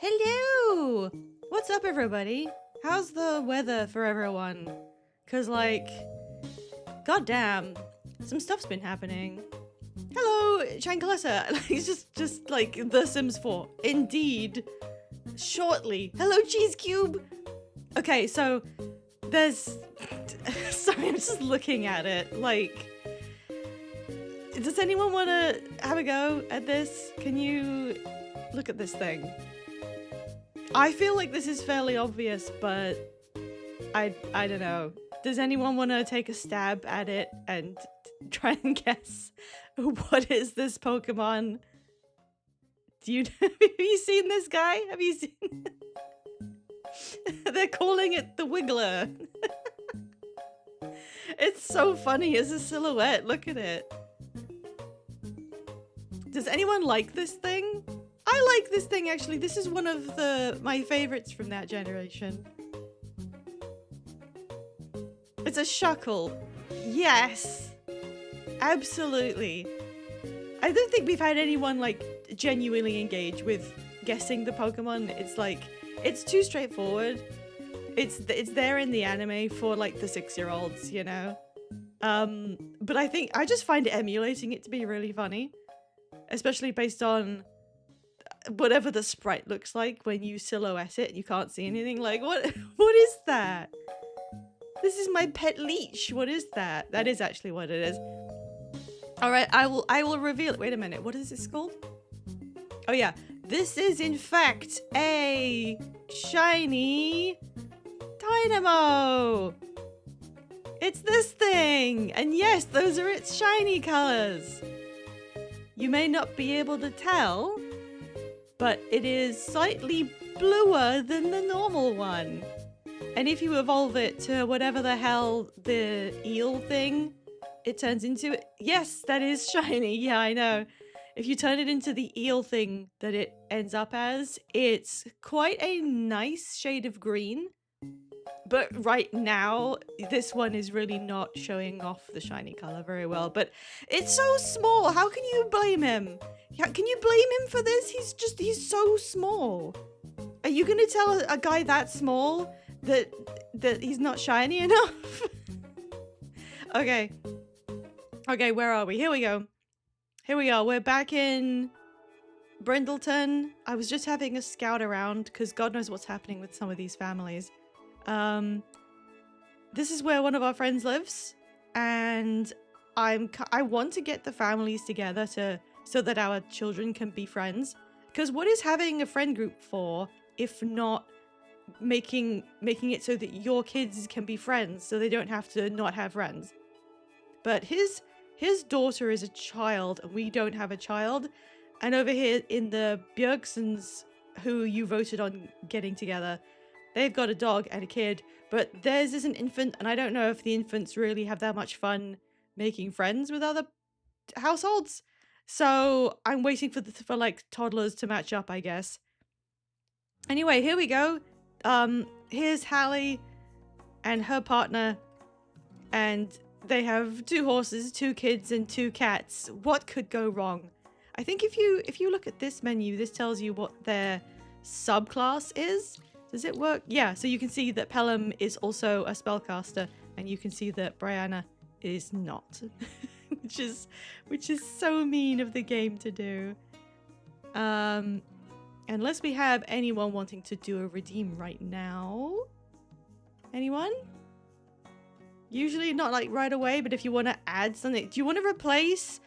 Hello! What's up, everybody? How's the weather for everyone? Cause, like, goddamn, some stuff's been happening. Hello, Shankalessa. Like, it's just like The Sims 4. Indeed. Shortly. Hello, Cheese Cube! Okay, so, there's... Sorry, I'm just looking at it. Like, does anyone want to have a go at this? Can you look at this thing? I feel like this is fairly obvious, but I don't know. Does anyone want to take a stab at it and try and guess what is this Pokemon? Do you have you seen this guy? Have you seen? They're calling it the Wiggler. It's so funny as a silhouette. Look at it. Does anyone like this thing? I like this thing, actually. This is one of my favorites from that generation. It's a Shuckle. Yes. Absolutely. I don't think we've had anyone, like, genuinely engage with guessing the Pokemon. It's like, it's too straightforward. It's there in the anime for, like, the 6-year-olds, you know? But I just find emulating it to be really funny. Especially based on whatever the sprite looks like when you silhouette it and you can't see anything. Like, what is that? This is my pet leech. What is that? That is actually what it is. All right, I will reveal it. Wait a minute. What is this called? Oh yeah, this is in fact a shiny Dynamo. It's this thing. And yes, those are its shiny colors. You may not be able to tell, but it is slightly bluer than the normal one. And if you evolve it to whatever the hell the eel thing it turns into, yes, that is shiny. Yeah, I know. If you turn it into the eel thing that it ends up as, it's quite a nice shade of green. But right now, this one is really not showing off the shiny color very well. But it's so small. How can you blame him? Can you blame him for this? He's so small. Are you gonna tell a guy that small that he's not shiny enough? Okay. Okay, where are we? Here we go. Here we are. We're back in Brindleton. I was just having a scout around because God knows what's happening with some of these families. This is where one of our friends lives, and I want to get the families together so that our children can be friends. Because what is having a friend group for if not making it so that your kids can be friends, so they don't have to not have friends? But his daughter is a child, and we don't have a child. And over here in the Bjergsons, who you voted on getting together, they've got a dog and a kid, but theirs is an infant, and I don't know if the infants really have that much fun making friends with other households. So I'm waiting for like toddlers to match up, I guess. Anyway, here we go. Here's Hallie and her partner, and they have 2 horses, 2 kids, and 2 cats. What could go wrong? I think if you look at this menu, this tells you what their subclass is. Does it work? Yeah, so you can see that Pelham is also a spellcaster, and you can see that Brianna is not. which is so mean of the game to do. Unless we have anyone wanting to do a redeem right now. Anyone? Usually not like right away, but if you want to add something. Do you want to replace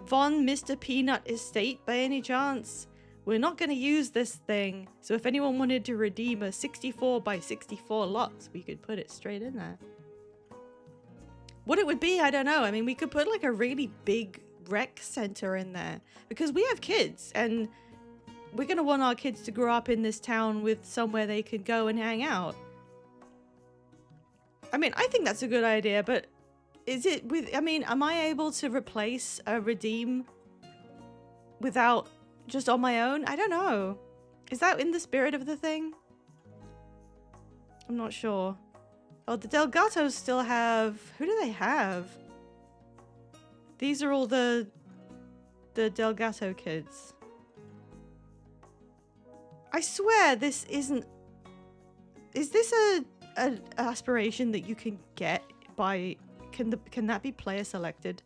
Von Mr. Peanut Estate by any chance? We're not going to use this thing, so if anyone wanted to redeem a 64 by 64 lot, we could put it straight in there. What it would be, I don't know. I mean, we could put like a really big rec center in there, because we have kids, and we're going to want our kids to grow up in this town with somewhere they can go and hang out. I mean, I think that's a good idea, but is it with... I mean, am I able to replace a redeem without... just on my own? I don't know. Is that in the spirit of the thing? I'm not sure. Oh, the Delgatos still have... Who do they have? These are all the Delgato kids. I swear this isn't... Is this a aspiration that you can get by... Can that be player selected?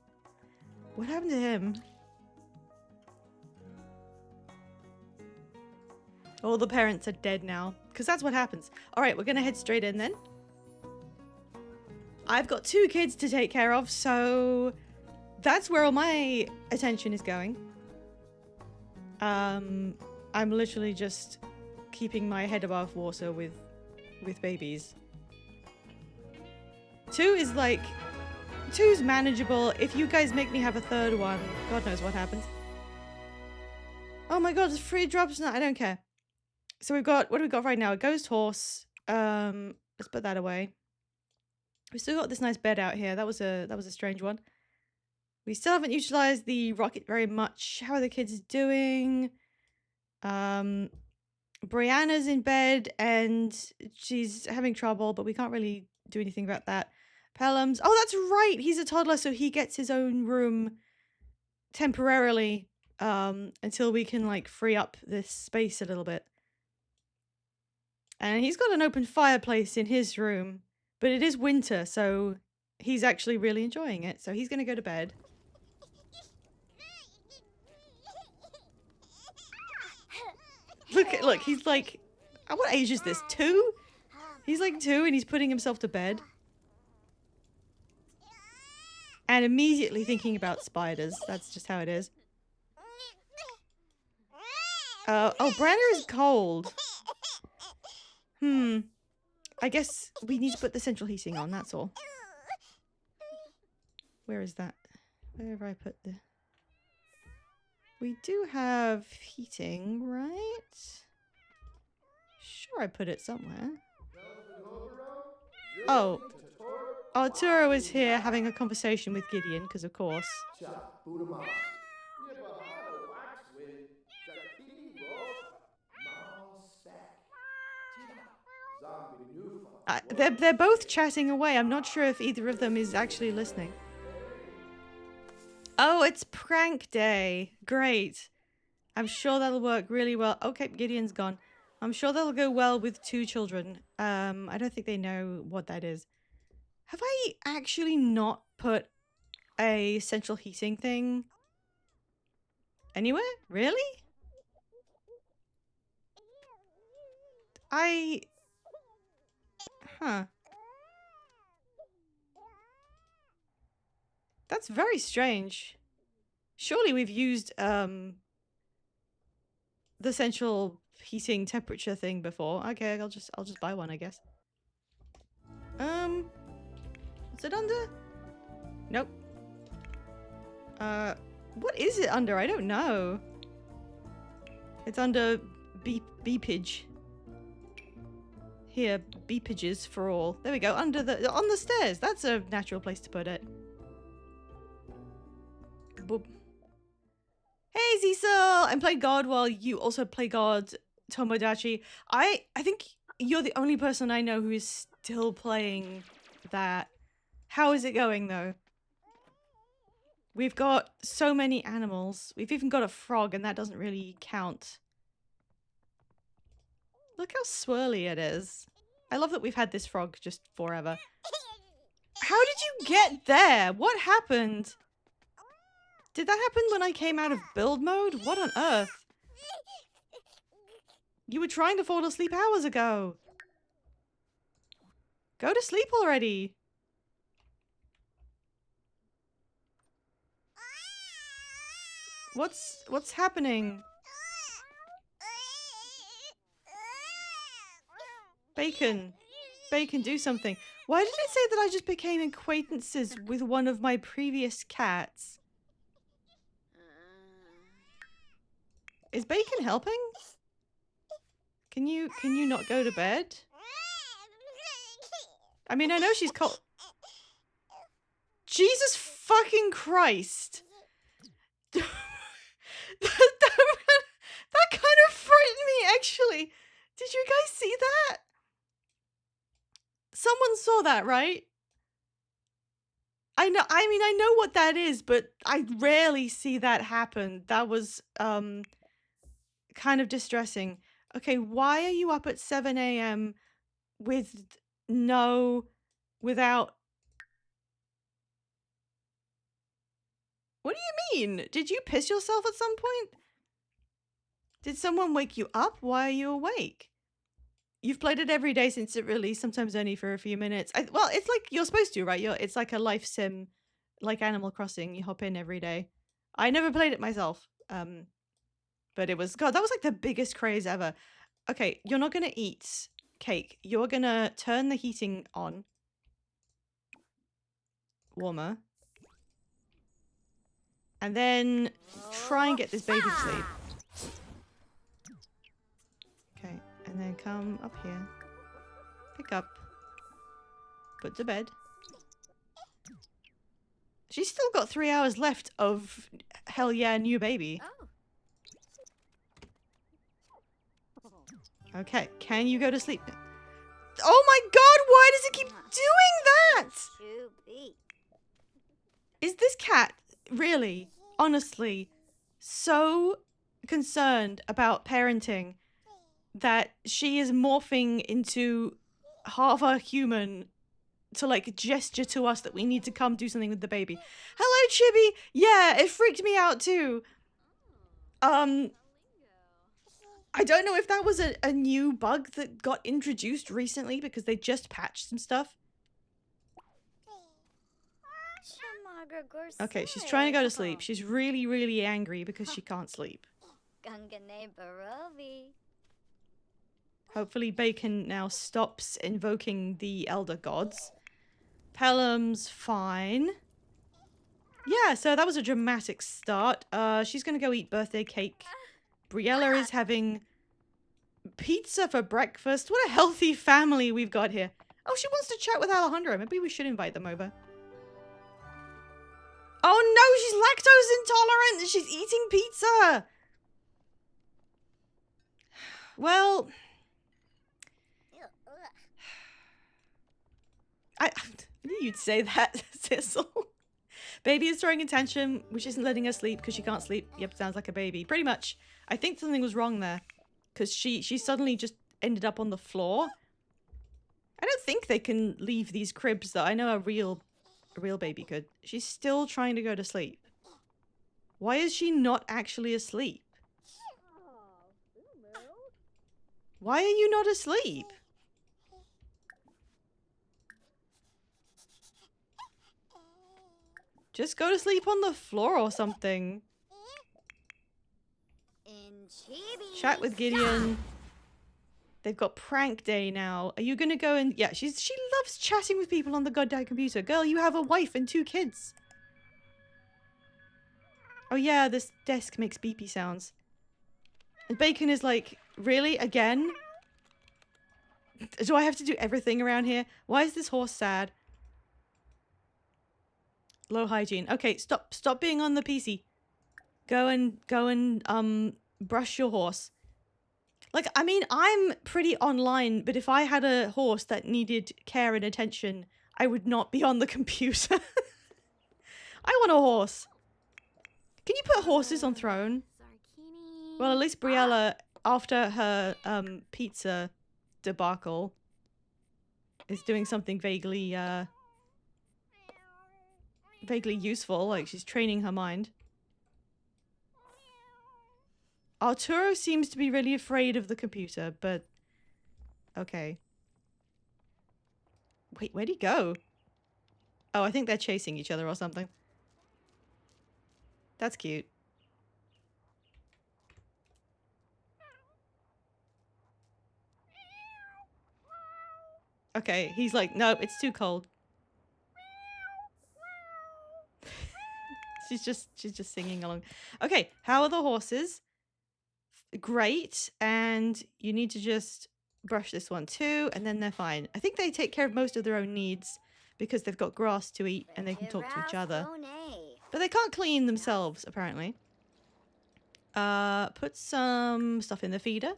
What happened to him? All the parents are dead now. Because that's what happens. Alright, we're gonna head straight in then. I've got 2 kids to take care of, so... That's where all my attention is going. I'm literally just keeping my head above water with babies. 2 is like... 2's manageable. If you guys make me have a 3rd one, God knows what happens. Oh my god, it's free drops now. I don't care. So we've got... What do we got right now? A ghost horse. Let's put that away. We still got this nice bed out here. That was a strange one. We still haven't utilized the rocket very much. How are the kids doing? Brianna's in bed and she's having trouble, but we can't really do anything about that. Pelham's... Oh, that's right! He's a toddler, so he gets his own room temporarily until we can, like, free up this space a little bit. And he's got an open fireplace in his room, but it is winter, so he's actually really enjoying it. So he's gonna go to bed. Look, he's like... What age is this? 2? He's like 2 and he's putting himself to bed. And immediately thinking about spiders. That's just how it is. Oh, Branner is cold. I guess we need to put the central heating on, that's all. Where is that? Where have I put the... We do have heating, right? Sure, I put it somewhere. Oh. Oh, Turo is here having a conversation with Gideon, because of course. They're both chatting away. I'm not sure if either of them is actually listening. Oh, it's prank day. Great. I'm sure that'll work really well. Okay, Gideon's gone. I'm sure that'll go well with 2 children. I don't think they know what that is. Have I actually not put a central heating thing anywhere? Really? Huh. That's very strange. Surely we've used the central heating temperature thing before. Okay, I'll just buy one, I guess. What's it under? Nope. What is it under? I don't know. It's under beepage. Here, beepages for all. There we go. On the stairs. That's a natural place to put it. Boop. Hey, Zisel! I'm playing God while you also play God, Tomodachi. I think you're the only person I know who is still playing that. How is it going, though? We've got so many animals. We've even got a frog, and that doesn't really count. Look how swirly it is. I love that we've had this frog just forever. How did you get there? What happened? Did that happen when I came out of build mode? What on earth? You were trying to fall asleep hours ago. Go to sleep already. What's happening? Bacon. Bacon, do something. Why did it say that I just became acquaintances with one of my previous cats? Is Bacon helping? Can you not go to bed? I mean, I know she's cold. Jesus fucking Christ. That kind of frightened me, actually. Did you guys see that? Someone saw that, right? I know what that is, but I rarely see that happen. That was kind of distressing. Okay, why are you up at 7 a.m. without... What do you mean? Did you piss yourself at some point? Did someone wake you up? Why are you awake? You've played it every day since it released, sometimes only for a few minutes. Well, it's like you're supposed to, right? It's like a life sim, like Animal Crossing. You hop in every day. I never played it myself, but it was... God, that was like the biggest craze ever. Okay, you're not gonna eat cake. You're gonna turn the heating on. Warmer. And then try and get this baby to sleep. Okay, and then come up here. Pick up. Put to bed. She's still got 3 hours left of hell yeah, new baby. Okay, can you go to sleep? Oh my god, why does it keep doing that? Is this cat really, honestly, so concerned about parenting that she is morphing into half a human to like gesture to us that we need to come do something with the baby? Hello, Chibi. Yeah, it freaked me out too. I don't know if that was a new bug that got introduced recently because they just patched some stuff. Okay, she's trying to go to sleep. She's really, really angry because she can't sleep. Hopefully Bacon now stops invoking the elder gods. Pelham's fine. Yeah, so that was a dramatic start. She's gonna go eat birthday cake. Briella is having pizza for breakfast. What a healthy family we've got here. Oh, she wants to chat with Alejandro. Maybe we should invite them over. Oh no, she's lactose intolerant. She's eating pizza. Well, I knew you'd say that, Sissel. Baby is throwing a tantrum, which isn't letting her sleep because she can't sleep. Yep, sounds like a baby. Pretty much. I think something was wrong there. Because she suddenly just ended up on the floor. I don't think they can leave these cribs, though. I know a real baby could. She's still trying to go to sleep. Why is she not actually asleep? Why are you not asleep? Just go to sleep on the floor or something. Chat with Gideon. They've got prank day now. Are you gonna go and... Yeah, she loves chatting with people on the goddamn computer. Girl, you have a wife and 2 kids. Oh yeah, this desk makes beepy sounds. And Bacon is like, really? Again? Do I have to do everything around here? Why is this horse sad? Low hygiene. Okay, stop being on the PC. Go and brush your horse. Like, I mean, I'm pretty online, but if I had a horse that needed care and attention, I would not be on the computer. I want a horse. Can you put horses on throne? Well, at least Briella, after her pizza debacle, is doing something vaguely useful. Like, she's training her mind. Arturo seems to be really afraid of the computer, but... Okay. Wait, where'd he go? Oh, I think they're chasing each other or something. That's cute. Okay, he's like, nope, it's too cold. She's just singing along. Okay, how are the horses? Great, and you need to just brush this one too, and then they're fine. I think they take care of most of their own needs because they've got grass to eat and they can talk to each other. But they can't clean themselves, apparently. Put some stuff in the feeder.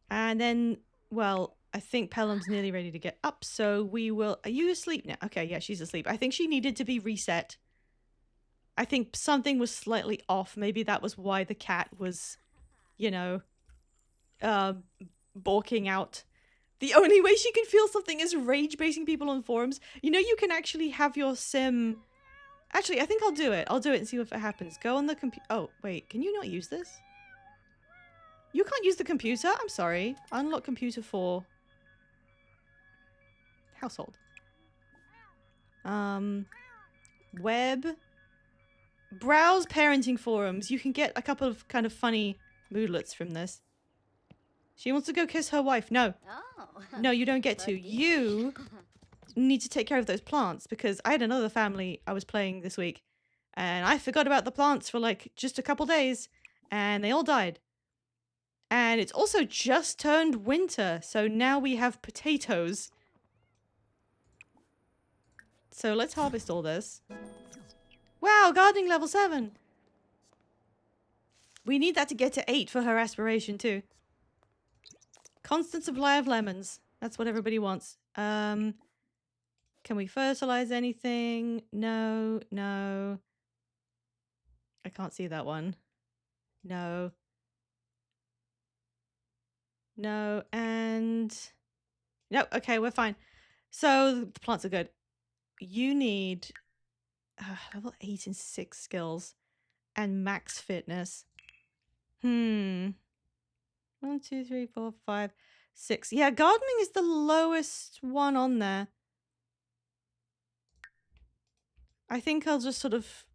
And then, well, I think Pelham's nearly ready to get up, so we will... Are you asleep now? Okay, yeah, she's asleep. I think she needed to be reset. I think something was slightly off. Maybe that was why the cat was, you know, uh, balking out. The only way she can feel something is rage-baiting people on forums. You know, you can actually have your sim... Actually, I think I'll do it. I'll do it and see if it happens. Go on the computer. Oh, wait. Can you not use this? You can't use the computer? I'm sorry. Unlock computer for... household. Web. Browse parenting forums. You can get a couple of kind of funny moodlets from this. She wants to go kiss her wife. No. No, you don't get to. You need to take care of those plants because I had another family I was playing this week and I forgot about the plants for like just a couple days and they all died. And it's also just turned winter, so now we have potatoes. So let's harvest all this. Wow, gardening level 7. We need that to get to 8 for her aspiration too. Constant supply of lemons. That's what everybody wants. Can we fertilize anything? No, no. I can't see that one. No. No, and... No, okay, we're fine. So, the plants are good. You need level 8 and 6 skills. And max fitness. 1, 2, 3, 4, 5, 6. Yeah, gardening is the lowest one on there. I think I'll just sort of...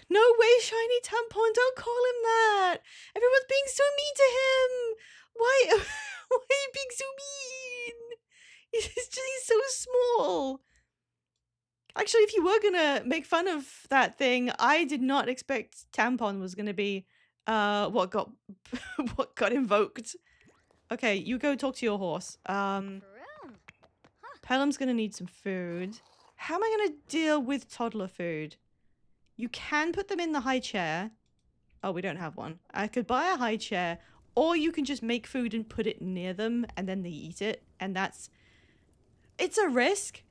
No way, Shiny Tampon, don't call him that! Everyone's being so mean to him! Why, why are you being so mean? He's so small. Actually, if you were gonna make fun of that thing, I did not expect Tampon was gonna be what got what got invoked. Okay, you go talk to your horse. Pelham's gonna need some food. How am I gonna deal with toddler food? You can put them in the high chair. Oh, we don't have one. I could buy a high chair, or you can just make food and put it near them, and then they eat it. And that's... It's a risk.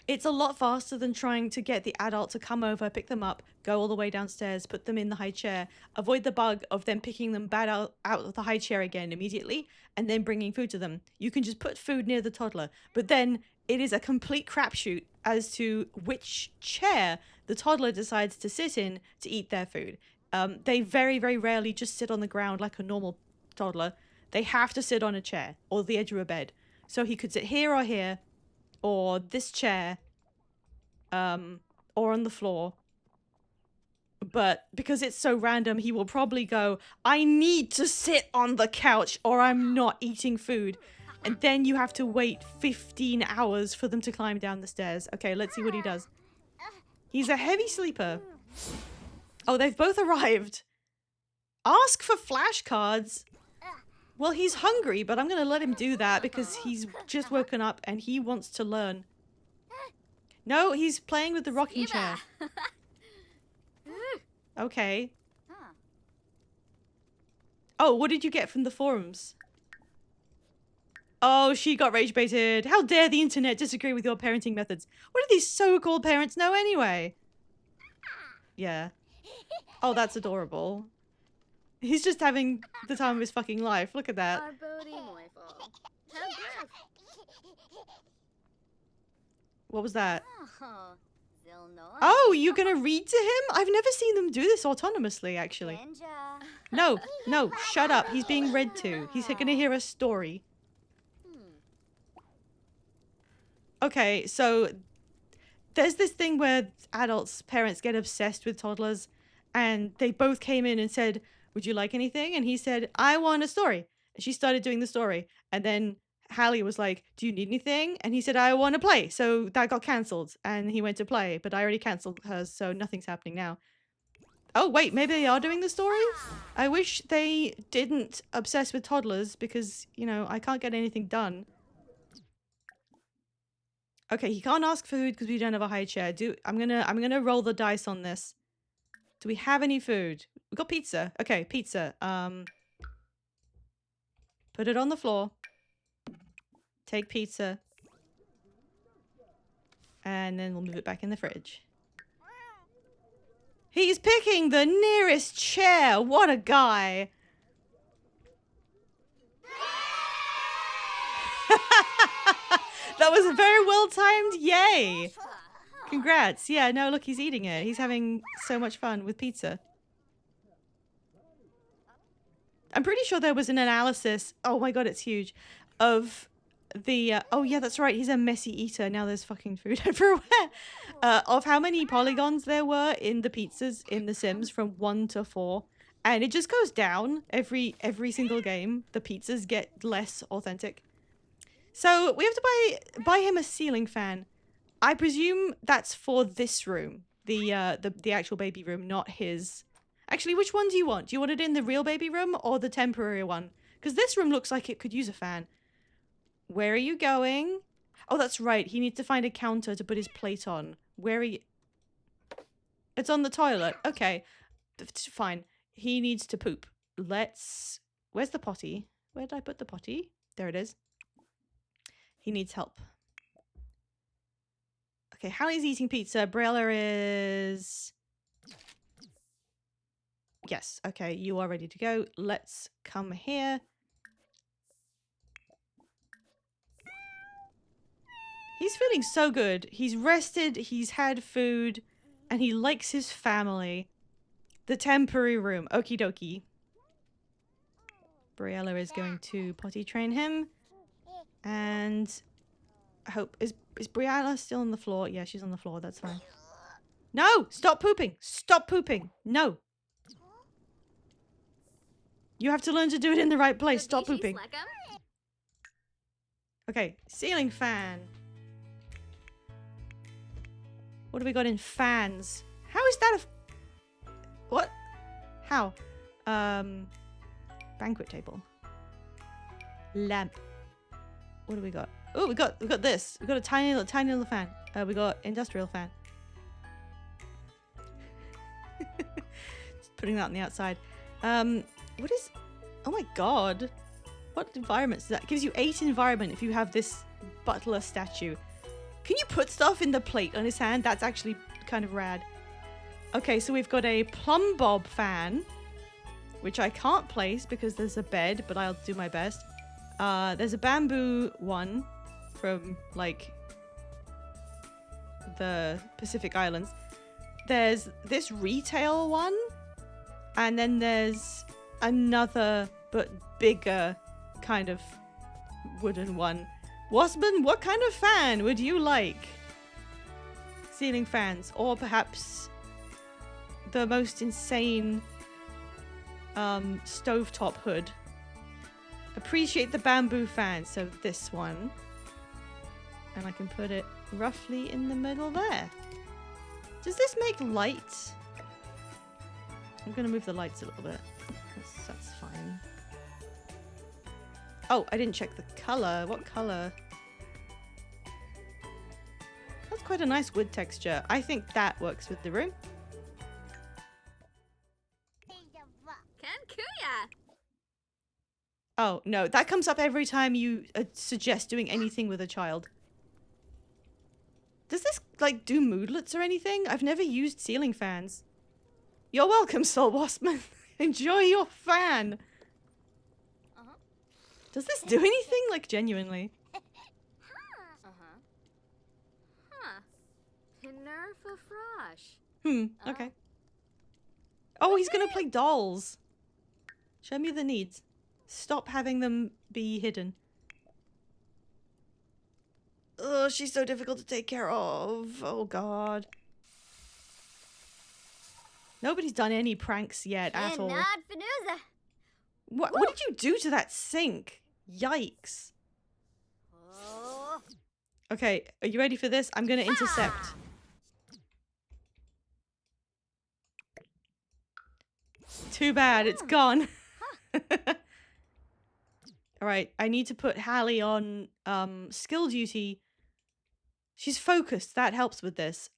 It's a lot faster than trying to get the adult to come over, pick them up, go all the way downstairs, put them in the high chair, avoid the bug of them picking them back out of the high chair again immediately, and then bringing food to them. You can just put food near the toddler, but then it is a complete crapshoot as to which chair the toddler decides to sit in to eat their food. They very, very rarely just sit on the ground like a normal toddler. They have to sit on a chair or the edge of a bed. So he could sit here or here, or this chair, or on the floor. But because it's so random, he will probably go, I need to sit on the couch or I'm not eating food. And then you have to wait 15 hours for them to climb down the stairs. Okay, let's see what he does. He's a heavy sleeper. Oh, they've both arrived. Ask for flashcards. Well, he's hungry, but I'm going to let him do that because he's just woken up and he wants to learn. No, he's playing with the rocking chair. Okay. Oh, what did you get from the forums? Oh, she got rage baited. How dare the internet disagree with your parenting methods? What do these so-called parents know anyway? Yeah. Oh, that's adorable. He's just having the time of his fucking life. Look at that. What was that? Oh, you're gonna read to him? I've never seen them do this autonomously, actually. No, no, shut up. He's being read to. He's gonna hear a story. Okay, so there's this thing where parents get obsessed with toddlers, and they both came in and said, would you like anything? And he said, I want a story. And she started doing the story. And then Hallie was like, do you need anything? And he said, I want to play. So that got cancelled and he went to play, but I already cancelled hers, so nothing's happening now. Oh, wait, maybe they are doing the story? I wish they didn't obsess with toddlers because, you know, I can't get anything done. Okay, he can't ask food because we don't have a high chair. I'm gonna roll the dice on this. Do we have any food? We got pizza. Okay, pizza. Put it on the floor. Take pizza. And then we'll move it back in the fridge. He's picking the nearest chair. What a guy. That was a very well timed yay. Congrats. Yeah, no, look, he's eating it. He's having so much fun with pizza. I'm pretty sure there was an analysis. Oh my god, it's huge. Of the oh yeah, that's right, he's a messy eater. Now there's fucking food everywhere. Of how many polygons there were in the pizzas in The Sims from 1 to 4, and it just goes down every single game. The pizzas get less authentic. So we have to buy him a ceiling fan. I presume that's for this room, the actual baby room, not his. Actually, which one do you want? Do you want it in the real baby room or the temporary one? Because this room looks like it could use a fan. Where are you going? Oh, that's right. He needs to find a counter to put his plate on. Where are you? It's on the toilet. Okay. Fine. He needs to poop. Let's... Where's the potty? Where did I put the potty? There it is. He needs help. Okay, Hallie's eating pizza. Briella is... Yes, okay, you are ready to go. Let's come here. He's feeling so good. He's rested, he's had food, and he likes his family. The temporary room. Okie dokie. Briella is going to potty train him. And I hope... Is Briella still on the floor? Yeah, she's on the floor. That's fine. No! Stop pooping! Stop pooping! No! You have to learn to do it in the right place. Stop pooping. Okay, ceiling fan. What do we got in fans? How is that a... What? How? Banquet table. Lamp. What do we got? Oh, we got this. We got a tiny little fan. We got industrial fan. Just putting that on the outside. What is... Oh my god. What environments is that? It gives you 8 environment if you have this butler statue. Can you put stuff in the plate on his hand? That's actually kind of rad. Okay, so we've got a plumb bob fan, which I can't place because there's a bed, but I'll do my best. There's a bamboo one from, like, the Pacific Islands. There's this retail one, and then there's another but bigger kind of wooden one. Waspman, what kind of fan would you like? Ceiling fans, or perhaps the most insane stovetop hood. Appreciate the bamboo fan, so this one. And I can put it roughly in the middle there. Does this make light? I'm gonna move the lights a little bit. That's fine. Oh, I didn't check the color. What color? That's quite a nice wood texture. I think that works with the room. Oh, no. That comes up every time you suggest doing anything with a child. Does this, like, do moodlets or anything? I've never used ceiling fans. You're welcome, Soul Waspman. Enjoy your fan. Does this do anything? Like, genuinely? Okay. Oh, he's gonna play dolls. Show me the needs. Stop having them be hidden. Oh, she's so difficult to take care of. Oh, God. Nobody's done any pranks yet at all. What did you do to that sink? Yikes. Okay, are you ready for this? I'm gonna intercept. Too bad, it's gone. Alright, I need to put Hallie on skill duty. She's focused, that helps with this.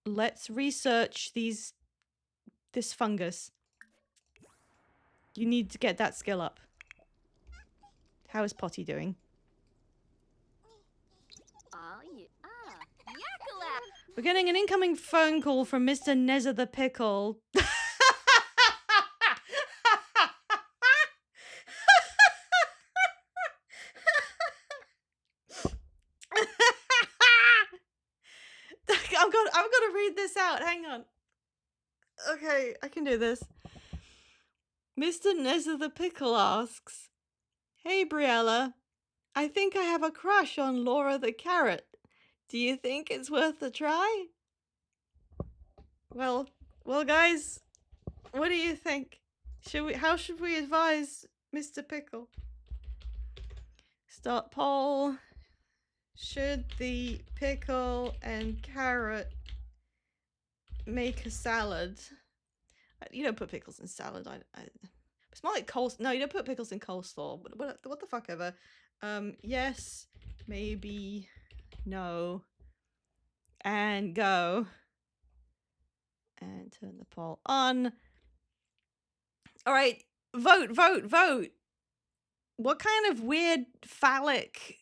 Let's research this fungus. You need to get that skill up. How is Potty doing? We're getting an incoming phone call from Mr. Nezza the Pickle. to read this out. Hang on. Okay, I can do this. Mr. Nezza the Pickle asks, "Hey Briella, I think I have a crush on Laura the Carrot. Do you think it's worth a try?" Well, guys, what do you think? How should we advise Mr. Pickle? Start poll. Should the pickle and carrot make a salad? You don't put pickles in salad. It's more like coleslaw. No, you don't put pickles in coleslaw. What the fuck ever. Yes, maybe, no, and go. And turn the poll on. All right, vote. What kind of weird phallic...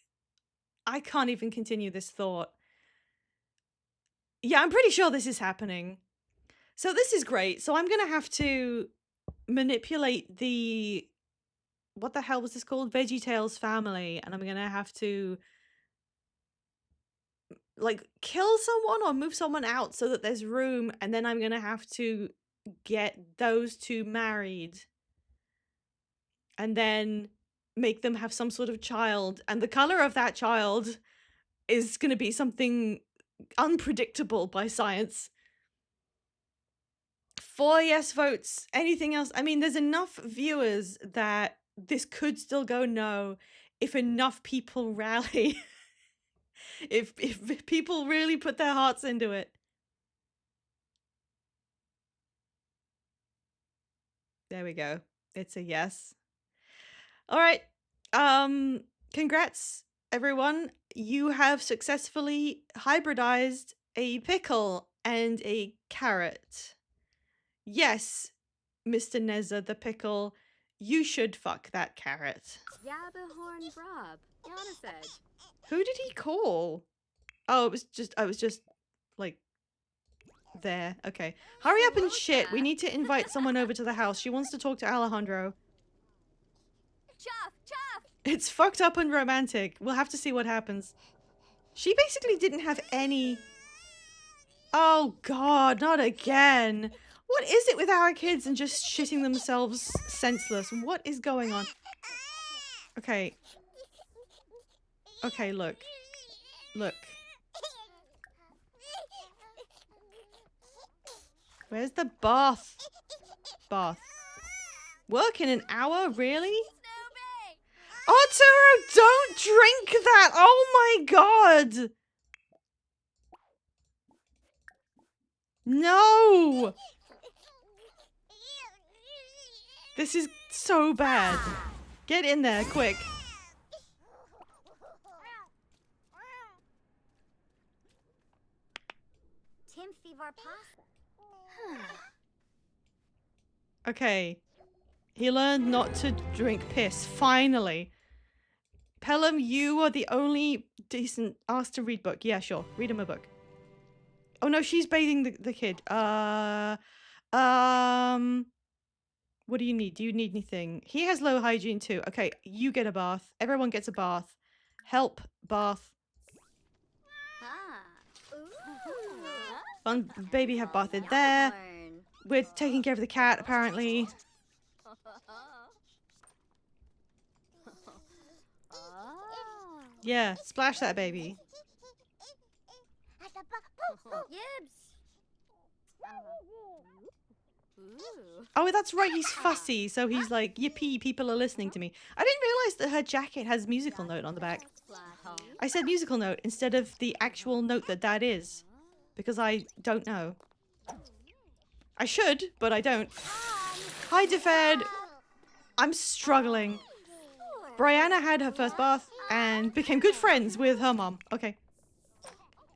I can't even continue this thought. Yeah, I'm pretty sure this is happening. So this is great. So I'm going to have to manipulate the... What the hell was this called? VeggieTales family. And I'm going to have to... like, kill someone or move someone out so that there's room. And then I'm going to have to get those two married. And then make them have some sort of child. And the color of that child is going to be something unpredictable by science. 4 yes votes. Anything else? I mean, there's enough viewers that this could still go no if enough people rally. if people really put their hearts into it. There we go. It's a yes. All right. Congrats, everyone. You have successfully hybridized a pickle and a carrot. Yes, Mr. Nezza the pickle, you should fuck that carrot. Who did he call? Oh, I was just like there. Okay. Hurry up and shit. We need to invite someone over to the house. She wants to talk to Alejandro. It's fucked up and romantic. We'll have to see what happens. She basically didn't have any... Oh god, not again. What is it with our kids and just shitting themselves senseless? What is going on? Okay. Okay, look. Look. Where's the bath? Bath. Work in an hour? Really? Otaro, don't drink that! Oh my god! No! This is so bad. Get in there, quick. Okay. He learned not to drink piss, finally. Pelham, you are the only decent asked to read book. Yeah, sure. Read him a book. Oh no, she's bathing the kid. What do you need? Do you need anything? He has low hygiene too. Okay, you get a bath. Everyone gets a bath. Help, bath. Fun baby have bathed there. We're taking care of the cat, apparently. Yeah, splash that baby. Oh, that's right, he's fussy, so he's like, yippee, people are listening to me. I didn't realize that her jacket has musical note on the back. I said musical note instead of the actual note that is, because I don't know. I should, but I don't. Hi, Defed. I'm struggling. Brianna had her first bath and became good friends with her mom. Okay.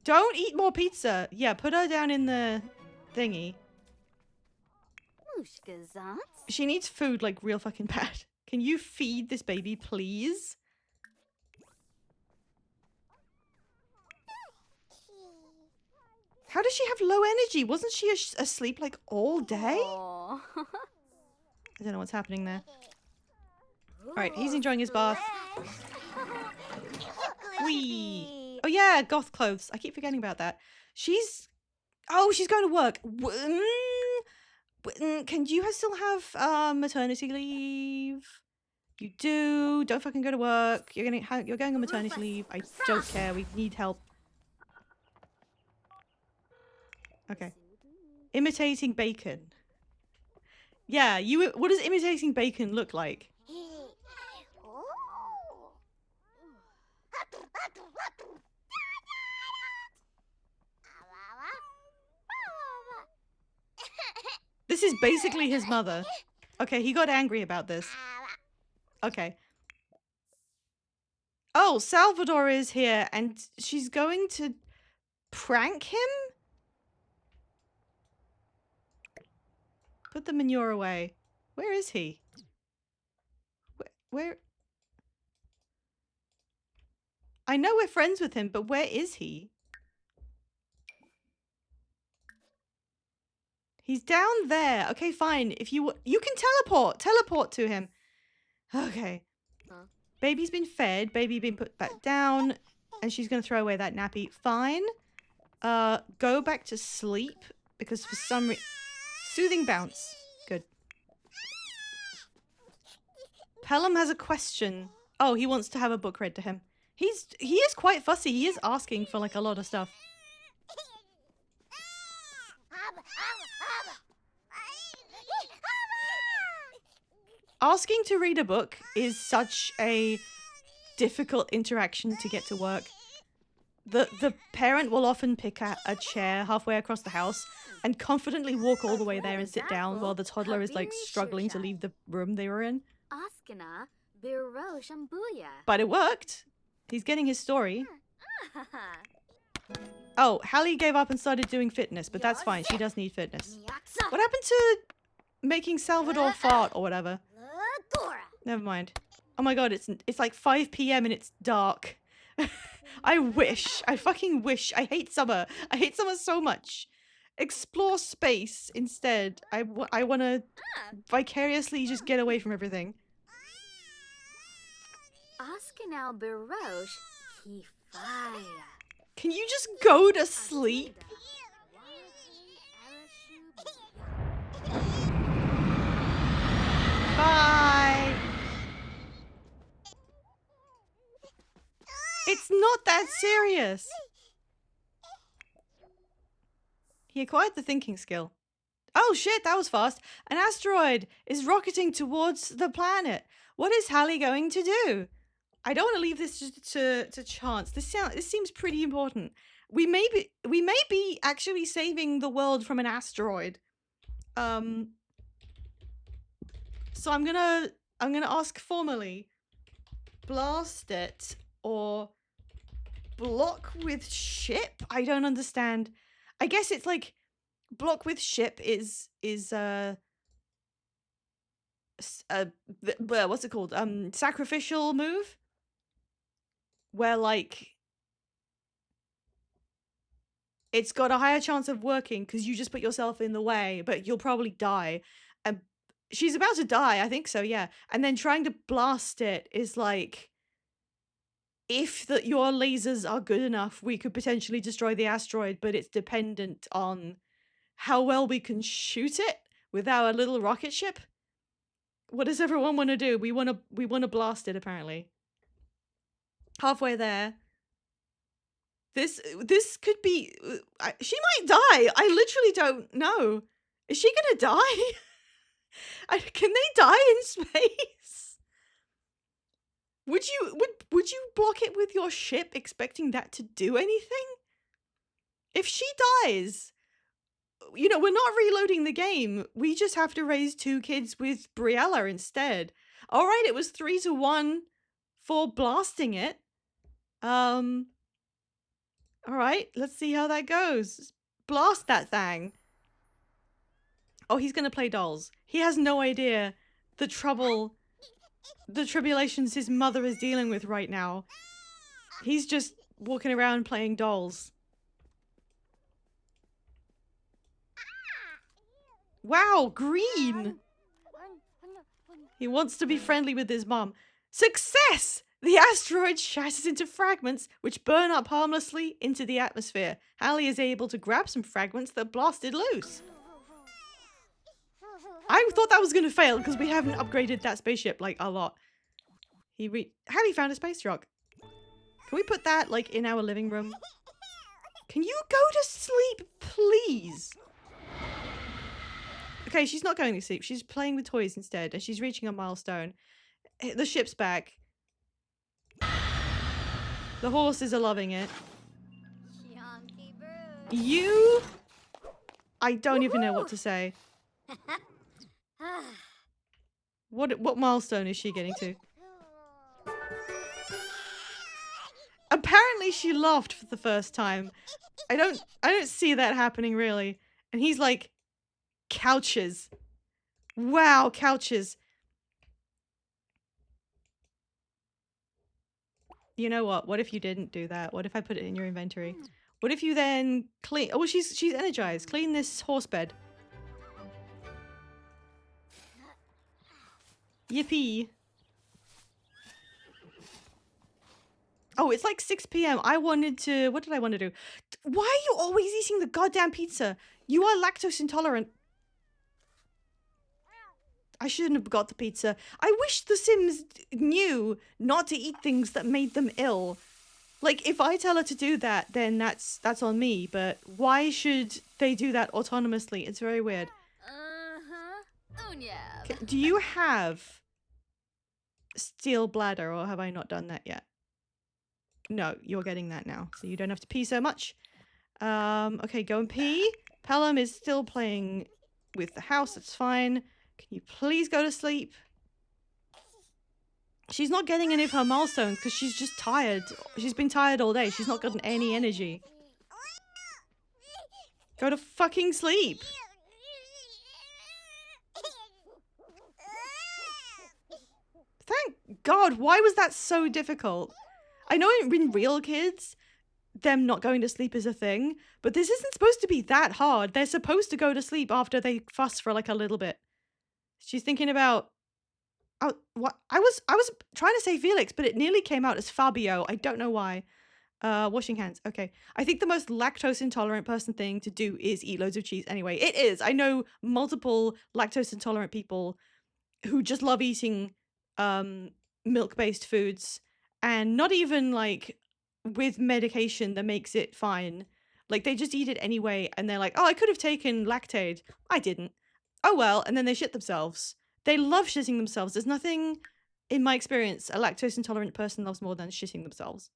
Don't eat more pizza. Yeah, put her down in the thingy. She needs food like real fucking bad. Can you feed this baby, please? How does she have low energy? Wasn't she asleep like all day? I don't know what's happening there. Alright, he's enjoying his bath. Whee! Oh yeah, goth clothes. I keep forgetting about that. She's Oh, she's going to work. Can you still have maternity leave? You do. Don't fucking go to work. You're going on maternity leave. I don't care. We need help. Okay. Imitating bacon. Yeah, what does imitating bacon look like? This is basically his mother. Okay, he got angry about this. Okay. Oh, Salvador is here and she's going to prank him? Put the manure away. Where is he? Where? I know we're friends with him, but where is he? He's down there. Okay, fine. If you can teleport to him. Okay. Baby's been fed. Baby been put back down, and she's gonna throw away that nappy. Fine. Go back to sleep because for some reason, soothing bounce. Good. Pelham has a question. Oh, he wants to have a book read to him. He is quite fussy. He is asking for like a lot of stuff. Asking to read a book is such a difficult interaction to get to work. The parent will often pick a chair halfway across the house and confidently walk all the way there and sit down while the toddler is like struggling to leave the room they were in. But it worked. He's getting his story. Oh, Hallie gave up and started doing fitness, but that's fine. She does need fitness. What happened to making Salvador fart or whatever? Never mind. Oh my god, it's like 5 p.m. and it's dark. I fucking wish. I hate summer. I hate summer so much. Explore space instead. I want to vicariously just get away from everything. Can you just go to sleep? Bye. It's not that serious. He acquired the thinking skill. Oh shit, that was fast. An asteroid is rocketing towards the planet. What is Hallie going to do? I don't want to leave this to chance. This seems pretty important. We may be actually saving the world from an asteroid. So I'm gonna ask formally, blast it or block with ship? I don't understand. I guess it's like block with ship is what's it called? Sacrificial move, where like it's got a higher chance of working because you just put yourself in the way, but you'll probably die. And she's about to die, I think so, yeah. And then trying to blast it is like, if your lasers are good enough, we could potentially destroy the asteroid, but it's dependent on how well we can shoot it with our little rocket ship. What does everyone want to do? We want to blast it, apparently. Halfway there. This could be... she might die. I literally don't know. Is she gonna die? Can they die in space? Would you block it with your ship expecting that to do anything? If she dies, you know, we're not reloading the game. We just have to raise 2 kids with Briella instead. All right, it was 3-1 for blasting it. All right, let's see how that goes. Blast that thing. Oh, he's gonna play dolls. He has no idea the tribulations his mother is dealing with right now. He's just walking around playing dolls. Wow, green! He wants to be friendly with his mom. Success! The asteroid shatters into fragments, which burn up harmlessly into the atmosphere. Hallie is able to grab some fragments that blasted loose. I thought that was going to fail because we haven't upgraded that spaceship, like, a lot. Hallie found a space rock. Can we put that, like, in our living room? Can you go to sleep, please? Okay, she's not going to sleep. She's playing with toys instead, and she's reaching a milestone. The ship's back. The horses are loving it. You... I don't even know what to say. What milestone is she getting to? Apparently she laughed for the first time. I don't see that happening really. And he's like, couches. Wow, couches. You know what? What if you didn't do that? What if I put it in your inventory? What if you then clean... Oh, she's energized. Clean this horse bed. Yippee. Oh, it's like 6 p.m. I wanted to... What did I want to do? Why are you always eating the goddamn pizza? You are lactose intolerant. I shouldn't have got the pizza. I wish the Sims knew not to eat things that made them ill. Like, if I tell her to do that, then that's on me. But why should they do that autonomously? It's very weird. Do you have steel bladder, or have I not done that yet? No, you're getting that now, so you don't have to pee so much. Okay, go and pee. Pelham is still playing with the house. That's fine. Can you please go to sleep? She's not getting any of her milestones because she's just tired. She's been tired all day. She's not gotten any energy. Go to fucking sleep. Thank God. Why was that so difficult? I know in real kids, them not going to sleep is a thing, but this isn't supposed to be that hard. They're supposed to go to sleep after they fuss for like a little bit. She's thinking about... Oh, what? I was trying to say Felix, but it nearly came out as Fabio. I don't know why. Washing hands. Okay. I think the most lactose intolerant person thing to do is eat loads of cheese. Anyway, it is. I know multiple lactose intolerant people who just love eating milk-based foods, and not even like with medication that makes it fine. Like they just eat it anyway, and they're like, oh, I could have taken Lactaid. I didn't. Oh well, and then they shit themselves. They love shitting themselves. There's nothing, in my experience, a lactose intolerant person loves more than shitting themselves.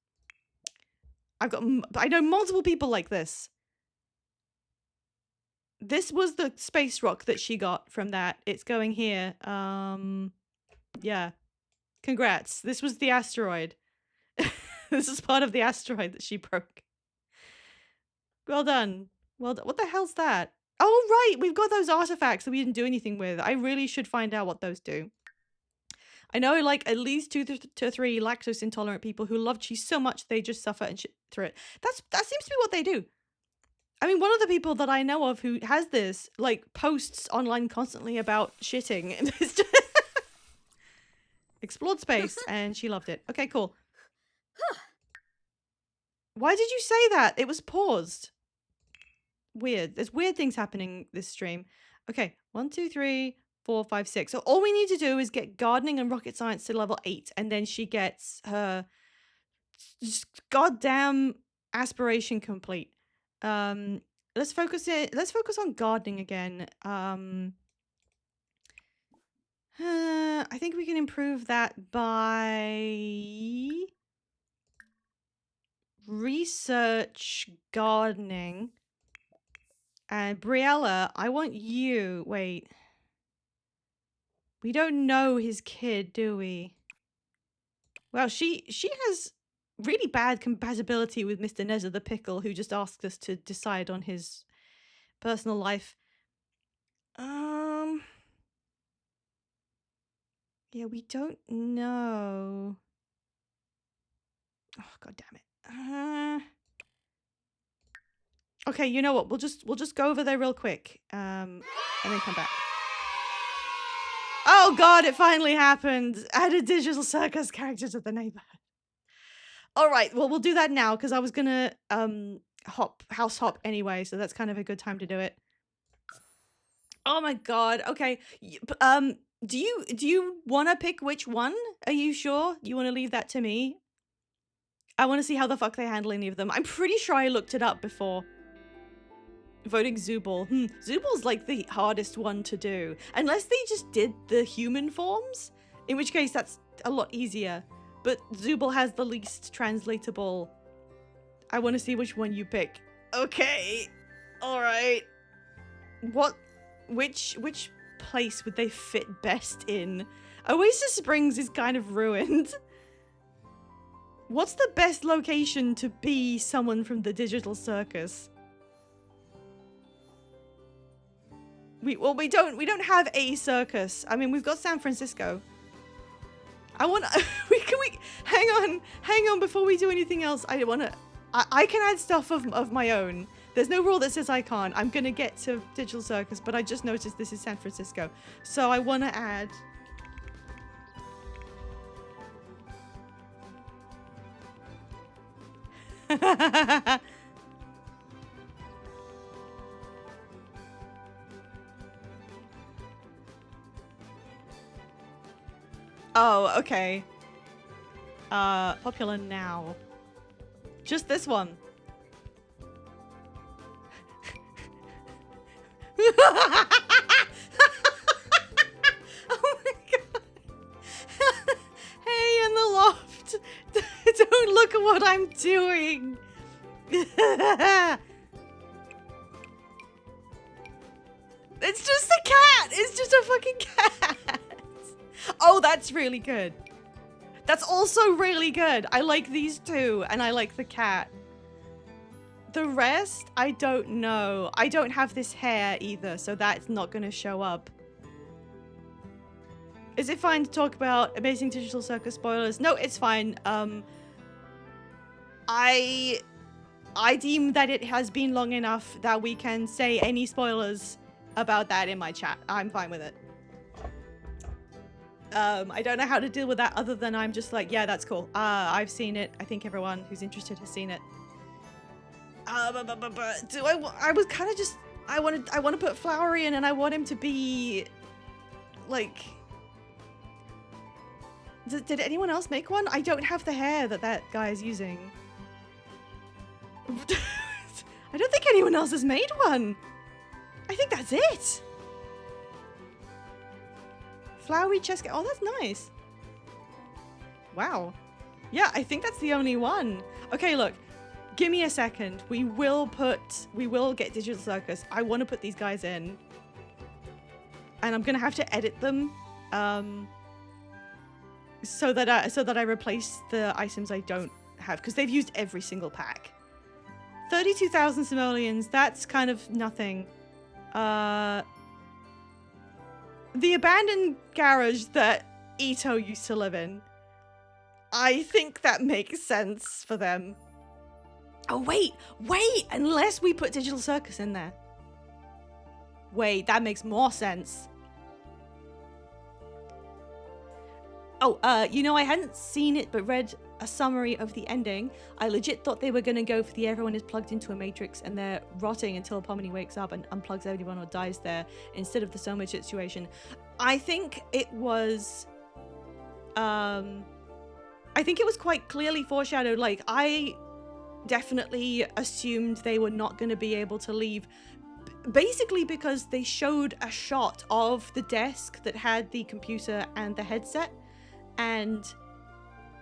I know multiple people like this. This was the space rock that she got from that. It's going here. Yeah. Congrats. This was the asteroid. This is part of the asteroid that she broke. Well done. Well done. What the hell's that? Oh, right. We've got those artifacts that we didn't do anything with. I really should find out what those do. I know like at least 2 to 3 lactose intolerant people who love cheese so much they just suffer and shit through it. That seems to be what they do. I mean, one of the people that I know of who has this like posts online constantly about shitting and it's just explored space and she loved it. Okay, cool. Why did you say that? It was paused. Weird. There's weird things happening this stream. Okay, 1, 2, 3, 4, 5, 6. So all we need to do is get gardening and rocket science to level 8, and then she gets her goddamn aspiration complete. Let's focus on gardening again. I think we can improve that by research gardening. And Briella, I want you... Wait. We don't know his kid, do we? Well, she has really bad compatibility with Mr. Nezza the Pickle, who just asked us to decide on his personal life. Yeah, we don't know. Oh, God damn it. Okay, you know what? We'll just go over there real quick. And then come back. Oh god, it finally happened. Add a digital circus character to the neighborhood. All right, well, we'll do that now because I was gonna house hop anyway, so that's kind of a good time to do it. Oh my god. Okay. Do you want to pick which one? Are you sure? You want to leave that to me? I want to see how the fuck they handle any of them. I'm pretty sure I looked it up before. Voting Zooble. Zooble's like the hardest one to do. Unless they just did the human forms, in which case that's a lot easier. But Zooble has the least translatable. I want to see which one you pick. Okay. All right. Which place would they fit best in? Oasis Springs is kind of ruined. What's the best location to be someone from the digital circus? We don't have a circus. I mean, we've got San Francisco. I want hang on before we do anything else. I can add stuff of my own. There's no rule that says I can't. I'm gonna get to digital circus, but I just noticed this is San Francisco, so I want to add. Oh, okay. Popular now. Just this one. Oh my god. Hey, in the loft. Don't look at what I'm doing. It's just a cat. It's just a fucking cat. Oh, that's really good. That's also really good. I like these two, and I like the cat. The rest, I don't know. I don't have this hair either, so that's not going to show up. Is it fine to talk about Amazing Digital Circus spoilers? No, it's fine. I deem that it has been long enough that we can say any spoilers about that in my chat. I'm fine with it. I don't know how to deal with that other than I'm just like, yeah, that's cool. I've seen it. I think everyone who's interested has seen it. I was kind of just, I want to put Flowery in, and I want him to be like, did anyone else make one? I don't have the hair that guy is using. I don't think anyone else has made one. I think that's it. Flowery chest. Oh, that's nice. Wow. Yeah, I think that's the only one. Okay, look. Give me a second. We will get Digital Circus. I want to put these guys in. And I'm going to have to edit them. So that I replace the items I don't have. Because they've used every single pack. 32,000 simoleons. That's kind of nothing. The abandoned garage that Ito used to live in. I think that makes sense for them. Oh, wait! Unless we put Digital Circus in there. Wait, that makes more sense. Oh, you know, I hadn't seen it, but read a summary of the ending. I legit thought they were gonna go for the everyone is plugged into a matrix and they're rotting until Pomni wakes up and unplugs everyone or dies there, instead of the Soma situation. I think it was quite clearly foreshadowed. Like, I definitely assumed they were not going to be able to leave, basically because they showed a shot of the desk that had the computer and the headset, and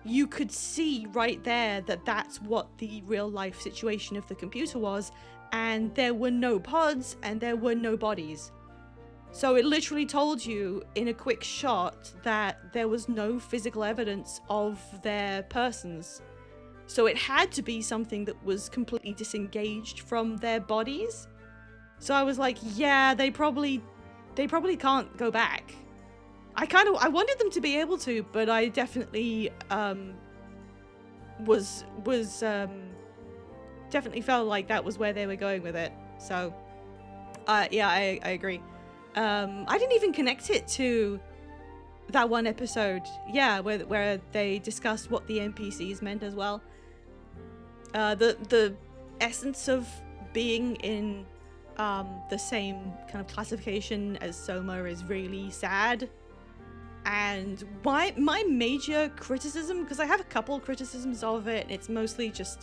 you could see right there that that's what the real life situation of the computer was, and there were no pods and there were no bodies. So it literally told you in a quick shot that there was no physical evidence of their persons. So it had to be something that was completely disengaged from their bodies. So I was like, yeah, they probably can't go back. I wanted them to be able to, but I definitely definitely felt like that was where they were going with it. So yeah, I agree. I didn't even connect it to That one episode, yeah, where they discussed what the NPCs meant as well. The essence of being in the same kind of classification as Soma is really sad. And my major criticism, because I have a couple criticisms of it, and it's mostly just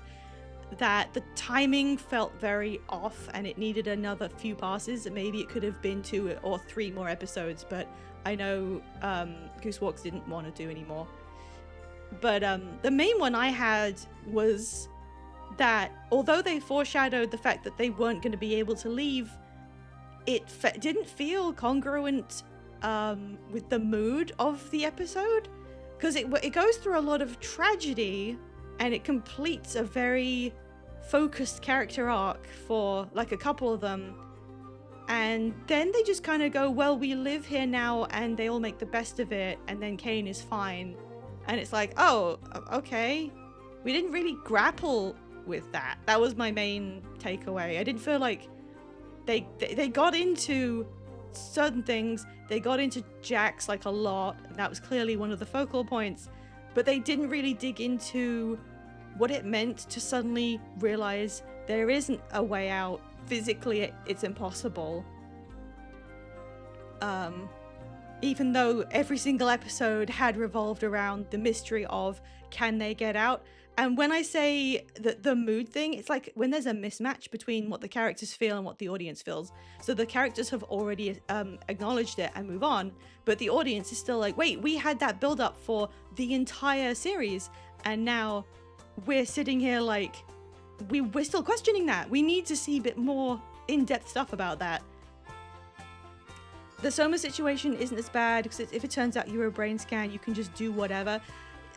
that the timing felt very off and it needed another few passes. Maybe it could have been 2 or 3 more episodes, but I know Goosewalks didn't want to do anymore. But the main one I had was that although they foreshadowed the fact that they weren't going to be able to leave, it didn't feel congruent with the mood of the episode, because it goes through a lot of tragedy and it completes a very focused character arc for like a couple of them, and then they just kind of go, well, we live here now, and they all make the best of it, and then Cain is fine. And it's like, oh, okay, we didn't really grapple with that. That was my main takeaway. I didn't feel like they got into certain things. They got into Jax like a lot, and that was clearly one of the focal points, but they didn't really dig into what it meant to suddenly realize there isn't a way out. Physically, it's impossible. Even though every single episode had revolved around the mystery of, can they get out? And when I say that the mood thing, it's like when there's a mismatch between what the characters feel and what the audience feels. So the characters have already acknowledged it and move on, but the audience is still like, wait, we had that build up for the entire series, and now we're sitting here like, we're still questioning that. We need to see a bit more in-depth stuff about that. The Soma situation isn't as bad, because if it turns out you were a brain scan, you can just do whatever.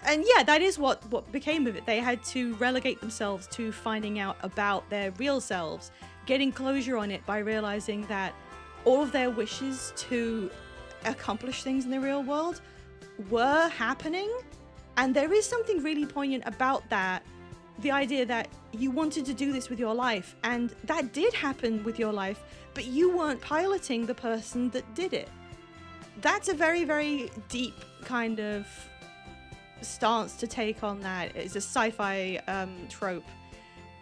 And yeah, that is what became of it. They had to relegate themselves to finding out about their real selves, getting closure on it by realizing that all of their wishes to accomplish things in the real world were happening. And there is something really poignant about that. The idea that you wanted to do this with your life, and that did happen with your life, but you weren't piloting the person that did it. That's a very, very deep kind of stance to take on that. It's a sci-fi trope,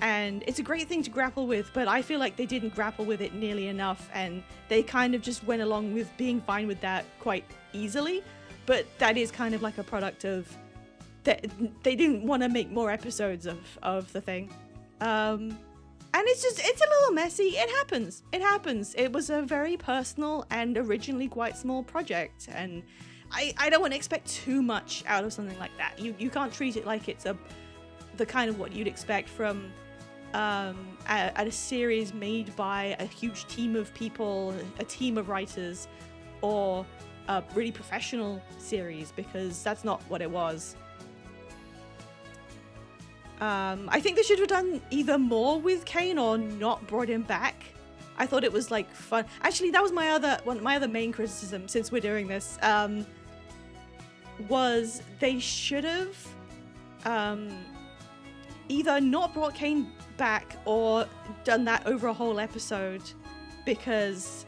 and it's a great thing to grapple with, but I feel like they didn't grapple with it nearly enough, and they kind of just went along with being fine with that quite easily. But that is kind of like a product of that they didn't want to make more episodes of the thing. And it's a little messy. It happens. It was a very personal and originally quite small project, and I don't want to expect too much out of something like that. You can't treat it like it's the kind of what you'd expect from a series made by a huge team of people, a team of writers, or a really professional series, because that's not what it was. I think they should have done either more with Cain or not brought him back. I thought it was like fun. Actually, that was my other main criticism, since we're doing this, was they should have either not brought Cain back or done that over a whole episode, because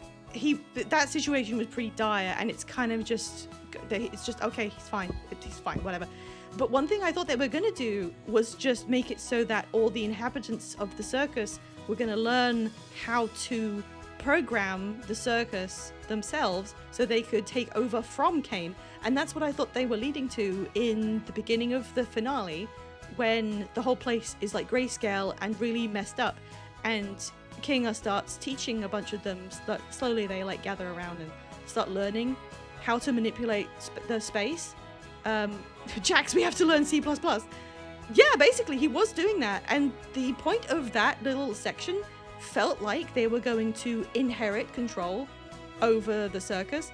that situation was pretty dire, and it's kind of just, it's just, okay, he's fine, whatever. But one thing I thought they were going to do was just make it so that all the inhabitants of the circus were going to learn how to program the circus themselves so they could take over from Cain. And that's what I thought they were leading to in the beginning of the finale, when the whole place is like grayscale and really messed up, and Kinga starts teaching a bunch of them. Slowly they like gather around and start learning how to manipulate the space. Jax, we have to learn C++. Yeah, basically he was doing that, and the point of that little section felt like they were going to inherit control over the circus,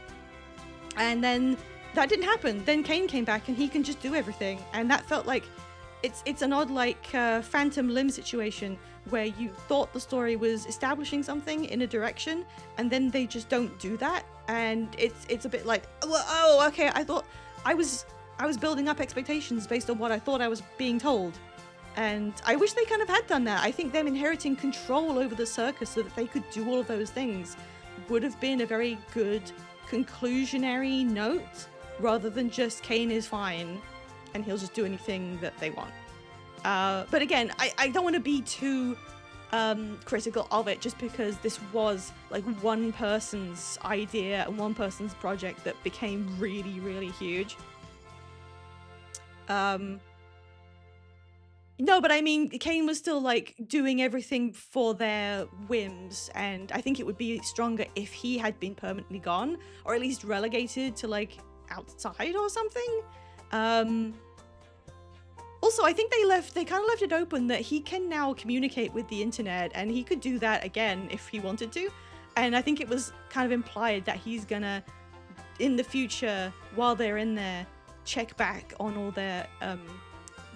and then that didn't happen. Then Cain came back and he can just do everything, and that felt like it's an odd like Phantom Limb situation where you thought the story was establishing something in a direction, and then they just don't do that, and it's a bit like, oh, okay, I thought I was building up expectations based on what I thought I was being told. And I wish they kind of had done that. I think them inheriting control over the circus so that they could do all of those things would have been a very good conclusionary note. rather than just Kane is fine and he'll just do anything that they want. But again, I don't want to be too critical of it just because this was like one person's idea and one person's project that became really, really huge. No, but I mean, Kane was still like doing everything for their whims, and I think it would be stronger if he had been permanently gone, or at least relegated to like outside or something. Also, I think they kind of left it open that he can now communicate with the internet, and he could do that again if he wanted to. And I think it was kind of implied that he's gonna, in the future, while they're in there, check back on all their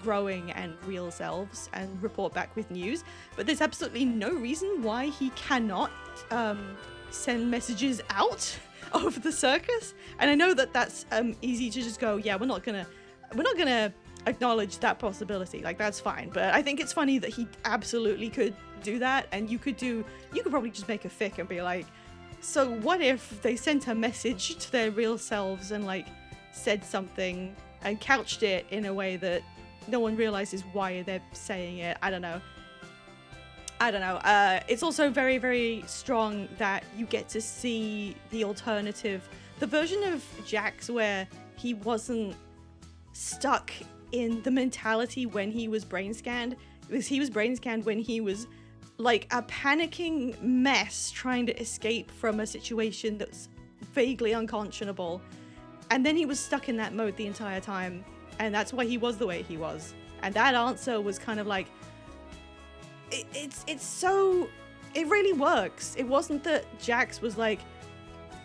growing and real selves and report back with news. But there's absolutely no reason why he cannot send messages out of the circus. And I know that that's easy to just go, yeah, we're not gonna acknowledge that possibility, like that's fine. But I think it's funny that he absolutely could do that, and you could probably just make a fic and be like, so what if they sent a message to their real selves and like said something and couched it in a way that no one realizes why they're saying it. I don't know. It's also very, very strong that you get to see the alternative, the version of Jax where he wasn't stuck in the mentality when he was brain scanned, because he was brain scanned when he was like a panicking mess trying to escape from a situation that's vaguely unconscionable, and then he was stuck in that mode the entire time, and that's why he was the way he was. And that answer was kind of like, it's so, it really works. It wasn't that Jax was like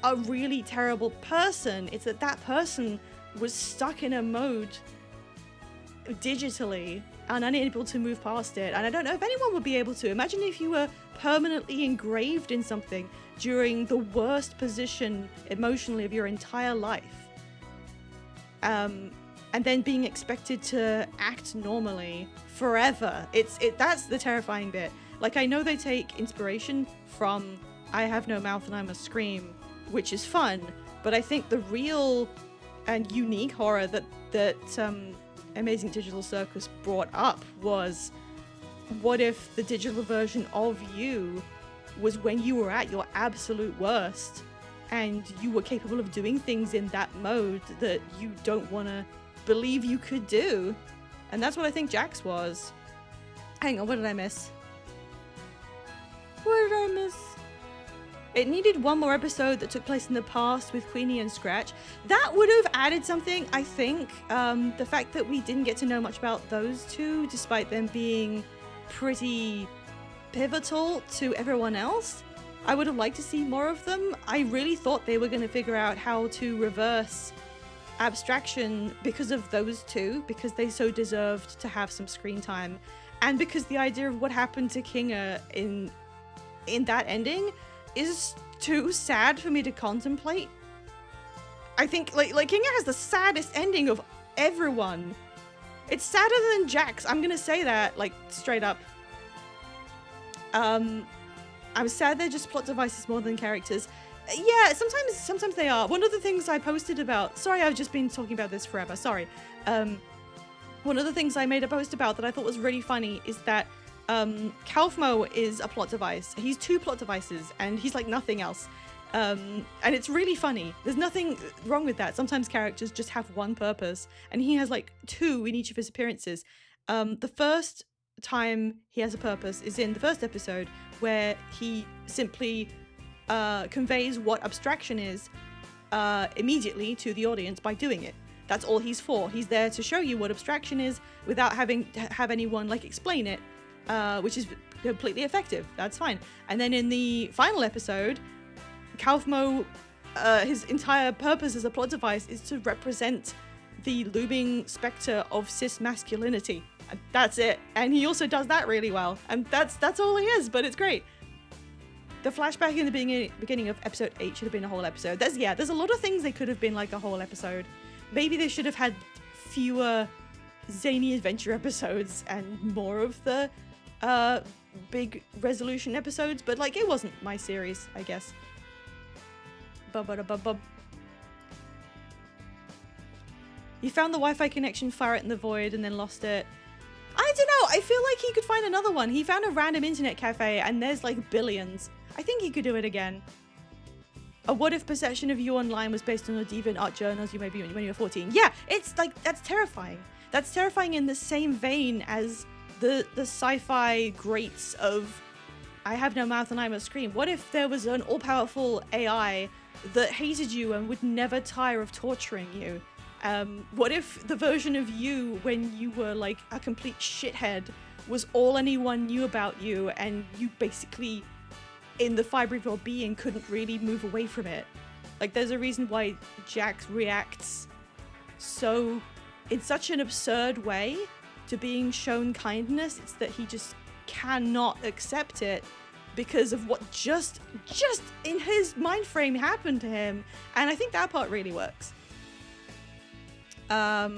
a really terrible person, it's that that person was stuck in a mode digitally and unable to move past it. And I don't know if anyone would be able to. Imagine if you were permanently engraved in something during the worst position emotionally of your entire life, and then being expected to act normally forever. That's the terrifying bit. Like, I know they take inspiration from I Have No Mouth and I Must Scream, which is fun, but I think the real and unique horror that Amazing Digital Circus brought up was, what if the digital version of you was when you were at your absolute worst and you were capable of doing things in that mode that you don't want to believe you could do? And that's what I think Jax was. Hang on, what did I miss? What did I miss? It needed one more episode that took place in the past with Queenie and Scratch. That would have added something, I think. The fact that we didn't get to know much about those two, despite them being pretty pivotal to everyone else. I would have liked to see more of them. I really thought they were going to figure out how to reverse abstraction because of those two, because they so deserved to have some screen time, and because the idea of what happened to Kinga in that ending is too sad for me to contemplate. I think like Kinga has the saddest ending of everyone. It's sadder than Jax. I'm gonna say that, like, straight up. I'm sad they're just plot devices more than characters. Yeah, sometimes they are. One of the things I posted about, sorry, I've just been talking about this forever, sorry. One of the things I made a post about that I thought was really funny is that Kaufmo is a plot device. He's two plot devices, and he's like nothing else. And it's really funny. There's nothing wrong with that. Sometimes characters just have one purpose, and he has like two in each of his appearances. The first time he has a purpose is in the first episode, where he simply conveys what abstraction is immediately to the audience by doing it. That's all he's for. He's there to show you what abstraction is without having to have anyone like explain it, which is completely effective. That's fine. And then in the final episode, Kaufmo, his entire purpose as a plot device is to represent the looming specter of cis masculinity. And that's it. And he also does that really well. And that's all he is, but it's great. The flashback in the beginning of episode 8 should have been a whole episode. There's a lot of things they could have been like a whole episode. Maybe they should have had fewer zany adventure episodes and more of the big resolution episodes, but like, it wasn't my series, I guess. He found the Wi-Fi connection, fire it in the void, and then lost it. I don't know. I feel like he could find another one. He found a random internet cafe, and there's like billions. I think he could do it again. A what if perception of you online was based on a deviant art journals you made when you were 14? Yeah, it's like, that's terrifying. That's terrifying in the same vein as the sci-fi greats of I have no mouth and I must scream. What if there was an all-powerful AI that hated you and would never tire of torturing you? What if the version of you when you were like a complete shithead was all anyone knew about you, and you basically, in the fiber of your being, couldn't really move away from it? Like, there's a reason why Jax reacts so, in such an absurd way to being shown kindness. It's that he just cannot accept it because of what just in his mind frame happened to him. And I think that part really works. But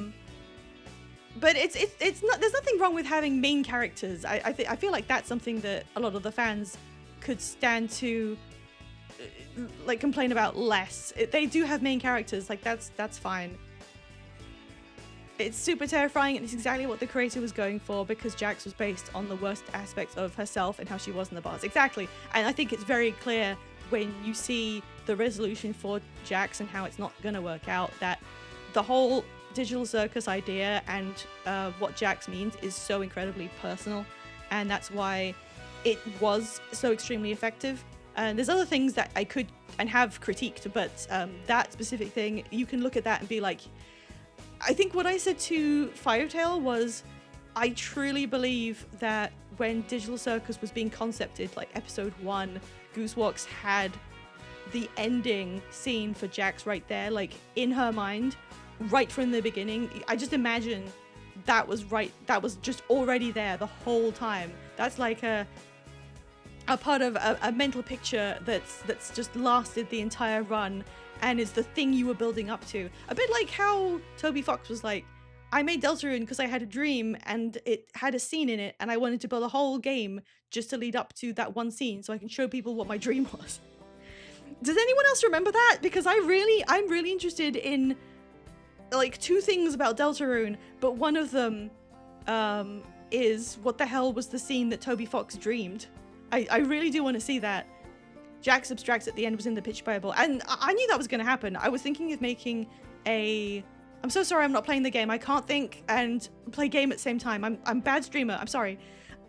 it's not, there's nothing wrong with having main characters. I feel like that's something that a lot of the fans could stand to like complain about less. They do have main characters, like that's fine. It's super terrifying, and it's exactly what the creator was going for, because Jax was based on the worst aspects of herself and how she was in the bars. Exactly. And I think it's very clear when you see the resolution for Jax and how it's not going to work out, that the whole digital circus idea and what Jax means is so incredibly personal, and that's why it was so extremely effective. And there's other things that I could and have critiqued, but that specific thing, you can look at that and be like, I think what I said to Firetail was, I truly believe that when Digital Circus was being concepted, like episode 1, Goosewalks had the ending scene for Jax right there, like in her mind, right from the beginning. I just imagine that was just already there the whole time. That's like a part of a mental picture that's just lasted the entire run, and is the thing you were building up to. A bit like how Toby Fox was like, I made Deltarune because I had a dream and it had a scene in it, and I wanted to build a whole game just to lead up to that one scene so I can show people what my dream was. Does anyone else remember that? Because I'm really interested in like 2 things about Deltarune, but one of them is what the hell was the scene that Toby Fox dreamed? I really do want to see that. Jax abstracts at the end was in the pitch Bible, and I knew that was going to happen. I was thinking of making I'm so sorry I'm not playing the game. I can't think and play game at the same time. I'm a bad streamer. I'm sorry.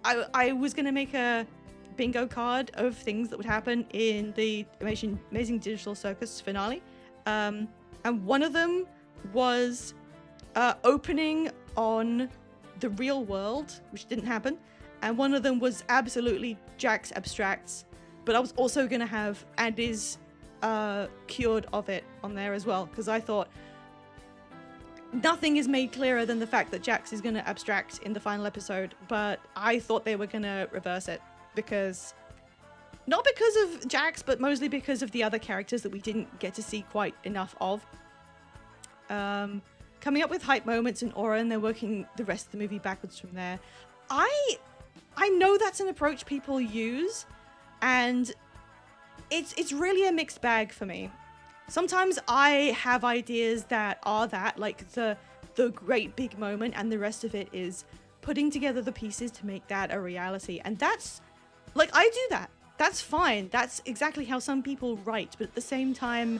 I was going to make a bingo card of things that would happen in the Amazing Digital Circus finale. And one of them was opening on the real world, which didn't happen. And one of them was absolutely Jax abstracts. But I was also going to have Andy's cured of it on there as well, because I thought nothing is made clearer than the fact that Jax is going to abstract in the final episode, but I thought they were going to reverse it, because not because of Jax, but mostly because of the other characters that we didn't get to see quite enough of. Coming up with hype moments in Aura, and then working the rest of the movie backwards from there. I know that's an approach people use, and it's really a mixed bag for me. Sometimes I have ideas that are that, like the great big moment, and the rest of it is putting together the pieces to make that a reality. And that's, like, I do that. That's fine. That's exactly how some people write. But at the same time,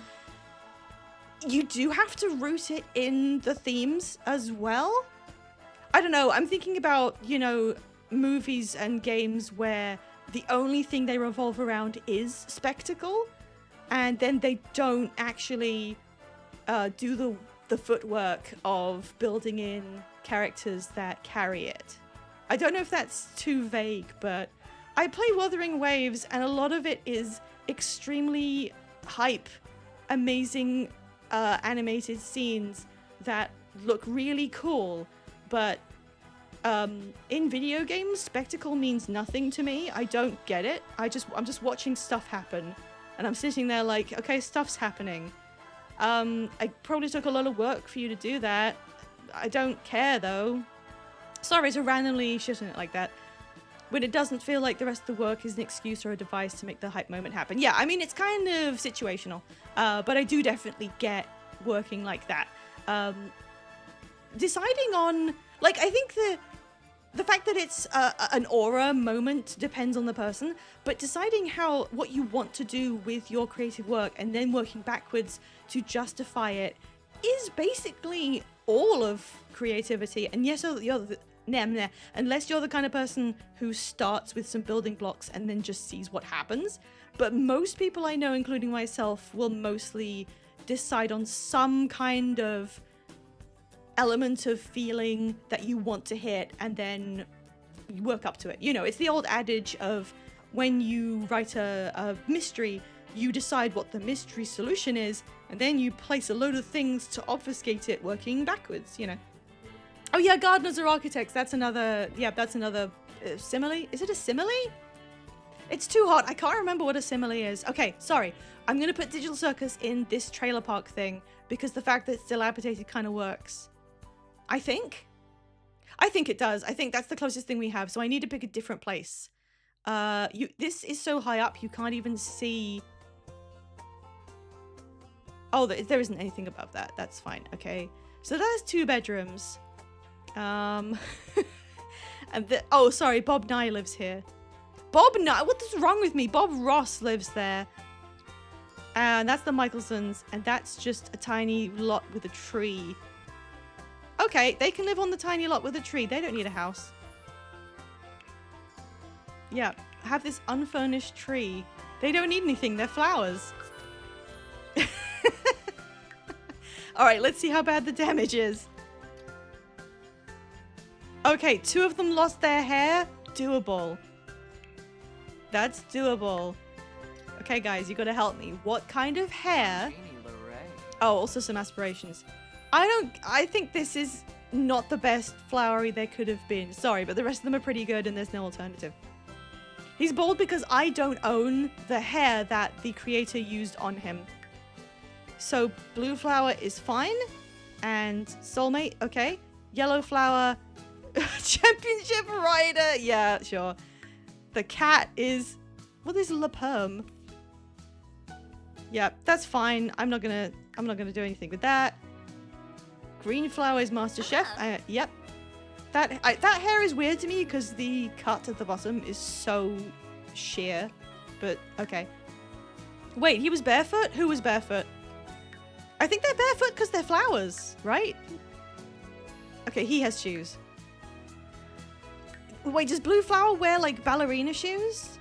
you do have to root it in the themes as well. I don't know. I'm thinking about, movies and games where the only thing they revolve around is spectacle, and then they don't actually do the footwork of building in characters that carry it. I don't know if that's too vague, but I play Wuthering Waves, and a lot of it is extremely hype, amazing animated scenes that look really cool, but in video games, spectacle means nothing to me. I don't get it. I'm just watching stuff happen, and I'm sitting there like, okay, stuff's happening. I probably took a lot of work for you to do that. I don't care though. Sorry to randomly shit on it like that, when it doesn't feel like the rest of the work is an excuse or a device to make the hype moment happen. Yeah, I mean, it's kind of situational, but I do definitely get working like that. deciding on, like, I think the fact that it's an aura moment depends on the person, but deciding what you want to do with your creative work and then working backwards to justify it is basically all of creativity. And yes, unless you're the kind of person who starts with some building blocks and then just sees what happens. But most people I know, including myself, will mostly decide on some kind of element of feeling that you want to hit and then work up to it. You know, it's the old adage of when you write a mystery, you decide what the mystery solution is, and then you place a load of things to obfuscate it working backwards, you know. Oh yeah, gardeners are architects. That's another simile. Is it a simile? It's too hot. I can't remember what a simile is. Okay, sorry. I'm going to put Digital Circus in this trailer park thing because the fact that it's dilapidated kind of works. I think it does. I think that's the closest thing we have. So I need to pick a different place. This is so high up you can't even see. Oh, there isn't anything above that. That's fine. Okay. So there's 2 bedrooms. And oh, sorry. Bob Nye lives here. Bob Nye? What is wrong with me? Bob Ross lives there. And that's the Michelsons. And that's just a tiny lot with a tree. Okay, they can live on the tiny lot with a tree. They don't need a house. Yeah, have this unfurnished tree. They don't need anything. They're flowers. Alright, let's see how bad the damage is. Okay, 2 of them lost their hair. Doable. That's doable. Okay, guys, you gotta help me. What kind of hair? Oh, also some aspirations. I think this is not the best flowery there could have been. Sorry, but the rest of them are pretty good and there's no alternative. He's bald because I don't own the hair that the creator used on him. So blue flower is fine. And soulmate, okay. Yellow flower, championship rider. Yeah, sure. The cat is, what is La Perm? Yeah, that's fine. I'm not gonna do anything with that. Green flower is Master Chef. Yep. That hair is weird to me because the cut at the bottom is so sheer. But okay. Wait, he was barefoot? Who was barefoot? I think they're barefoot because they're flowers, right? Okay, he has shoes. Wait, does Blue Flower wear like ballerina shoes?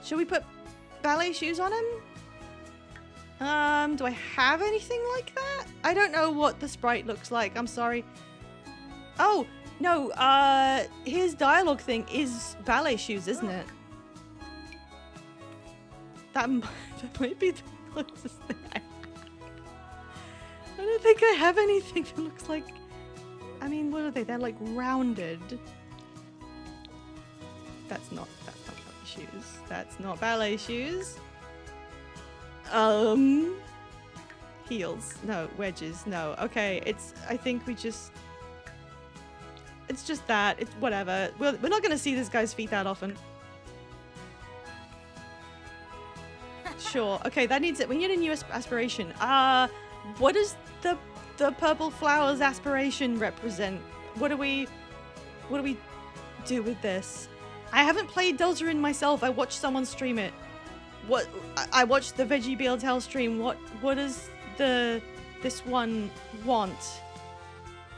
Should we put ballet shoes on him? Do I have anything like that? I don't know what the sprite looks like. I'm sorry. Oh, no. His dialogue thing is ballet shoes, isn't it? That might be the closest thing I have. I don't think I have anything that looks like... I mean, what are they? They're like rounded. That's not ballet shoes. That's not ballet shoes. Heels. No. Wedges. No. Okay. I think we just... It's just that. It's whatever. We're not going to see this guy's feet that often. Sure. Okay, that needs it. We need a new aspiration. What does the purple flowers aspiration represent? What do we do with this? I haven't played Deltarune myself. I watched someone stream it. I watched the Veggie BLTL stream. What does this one want?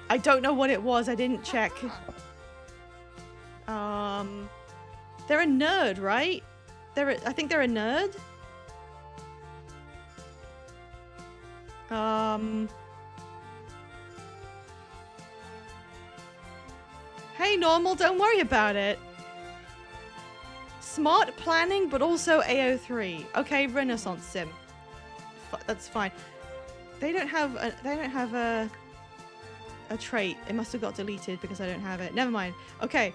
I don't know what it was. I didn't check. They're a nerd, right? I think they're a nerd. Hey, normal, don't worry about it. Smart planning, but also AO3. Okay, Renaissance Sim. That's fine. They don't have a trait. It must have got deleted because I don't have it. Never mind. Okay.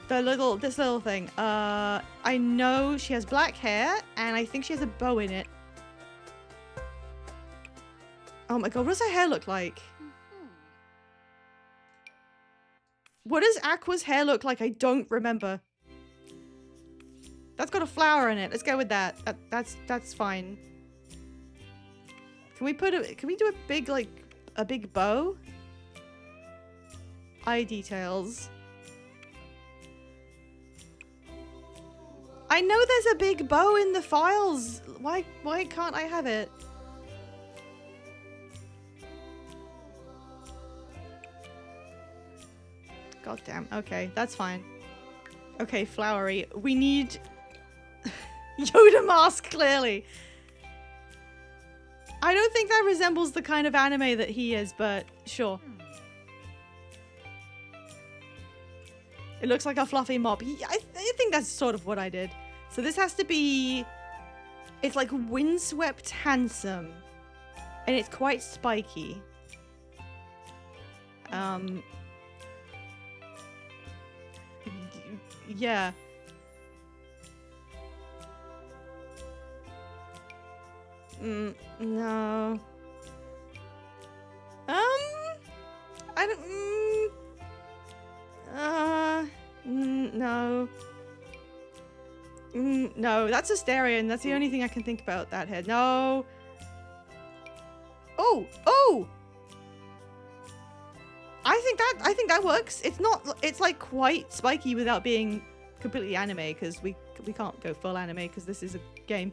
This little thing. I know she has black hair, and I think she has a bow in it. Oh my god, what does her hair look like? What does Aqua's hair look like? I don't remember. That's got a flower in it. Let's go with that. That's fine. Can we do a big bow? eye details. I know there's a big bow in the files. Why can't I have it? God damn. Okay, that's fine. Okay, flowery. We need Yoda mask, clearly. I don't think that resembles the kind of anime that he is, but sure. It looks like a fluffy mop. I think that's sort of what I did. So this has to be... It's like windswept handsome. And it's quite spiky. Yeah. No. I don't... no. No, that's Asterion. That's the only thing I can think about that head. No. Oh! Oh! I think that works. It's not... It's like quite spiky without being completely anime, because we can't go full anime because this is a game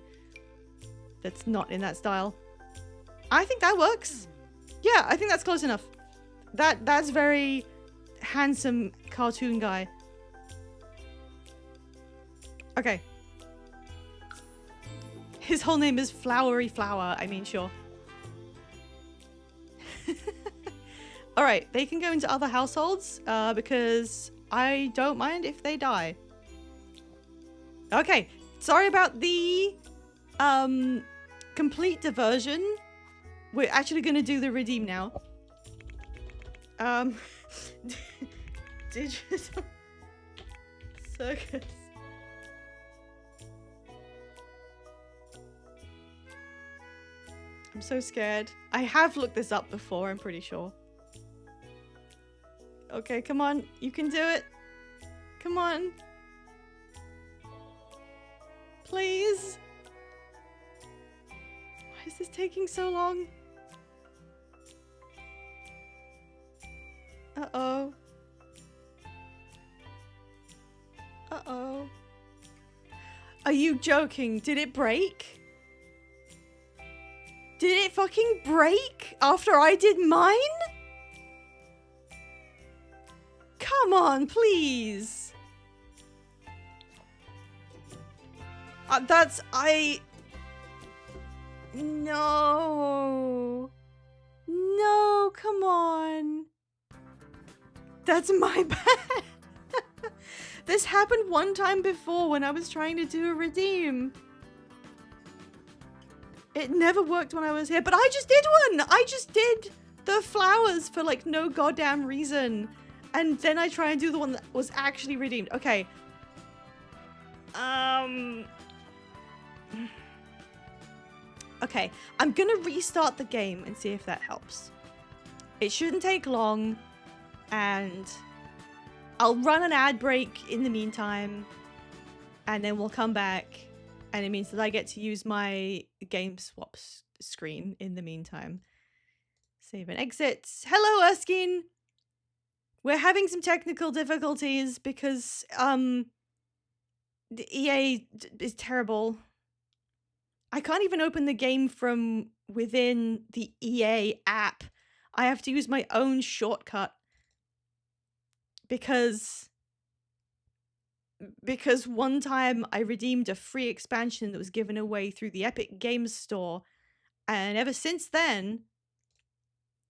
that's not in that style. I think that works. Yeah, I think that's close enough. That's very handsome cartoon guy. Okay. His whole name is Flowery Flower. I mean, sure. Alright, they can go into other households, because I don't mind if they die. Okay, sorry about the complete diversion. We're actually gonna do the redeem now. Digital circus. I'm so scared. I have looked this up before, I'm pretty sure. Okay, come on. You can do it. Come on. Please. Why is this taking so long? Uh-oh. Uh-oh. Are you joking? Did it break? Did it fucking break after I did mine? Come on, please. No. No, come on. That's my bad. This happened one time before when I was trying to do a redeem. It never worked when I was here, but I just did one. I just did the flowers for like no goddamn reason. And then I try and do the one that was actually redeemed. Okay. Okay, I'm gonna restart the game and see if that helps. It shouldn't take long, and I'll run an ad break in the meantime, and then we'll come back, and it means that I get to use my game swaps screen in the meantime. Save and exit. Hello, Erskine! We're having some technical difficulties because, the EA is terrible. I can't even open the game from within the EA app. I have to use my own shortcut. Because one time I redeemed a free expansion that was given away through the Epic Games Store. And ever since then,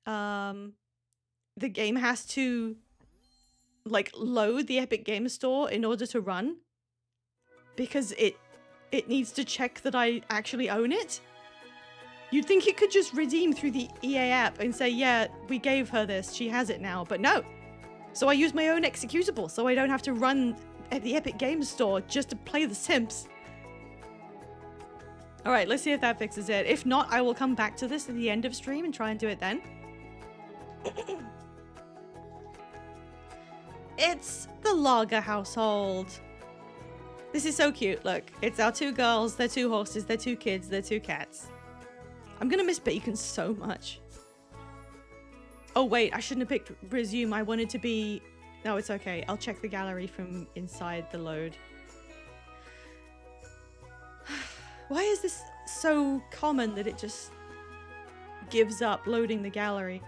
the game has to like load the Epic Games Store in order to run, because it needs to check that I actually own it. You'd think it could just redeem through the EA app and say, yeah, we gave her this, she has it now, but no. So I use my own executable so I don't have to run at the Epic Games Store just to play The Sims. Alright, let's see if that fixes it. If not, I will come back to this at the end of stream and try and do it then. It's the Lager household. This is so cute. Look, it's our two girls, their two horses, their two kids, their two cats. I'm gonna miss Bacon so much. Oh, wait, I shouldn't have picked resume. I wanted to be... No, it's okay. I'll check the gallery from inside the load. Why is this so common that it just gives up loading the gallery?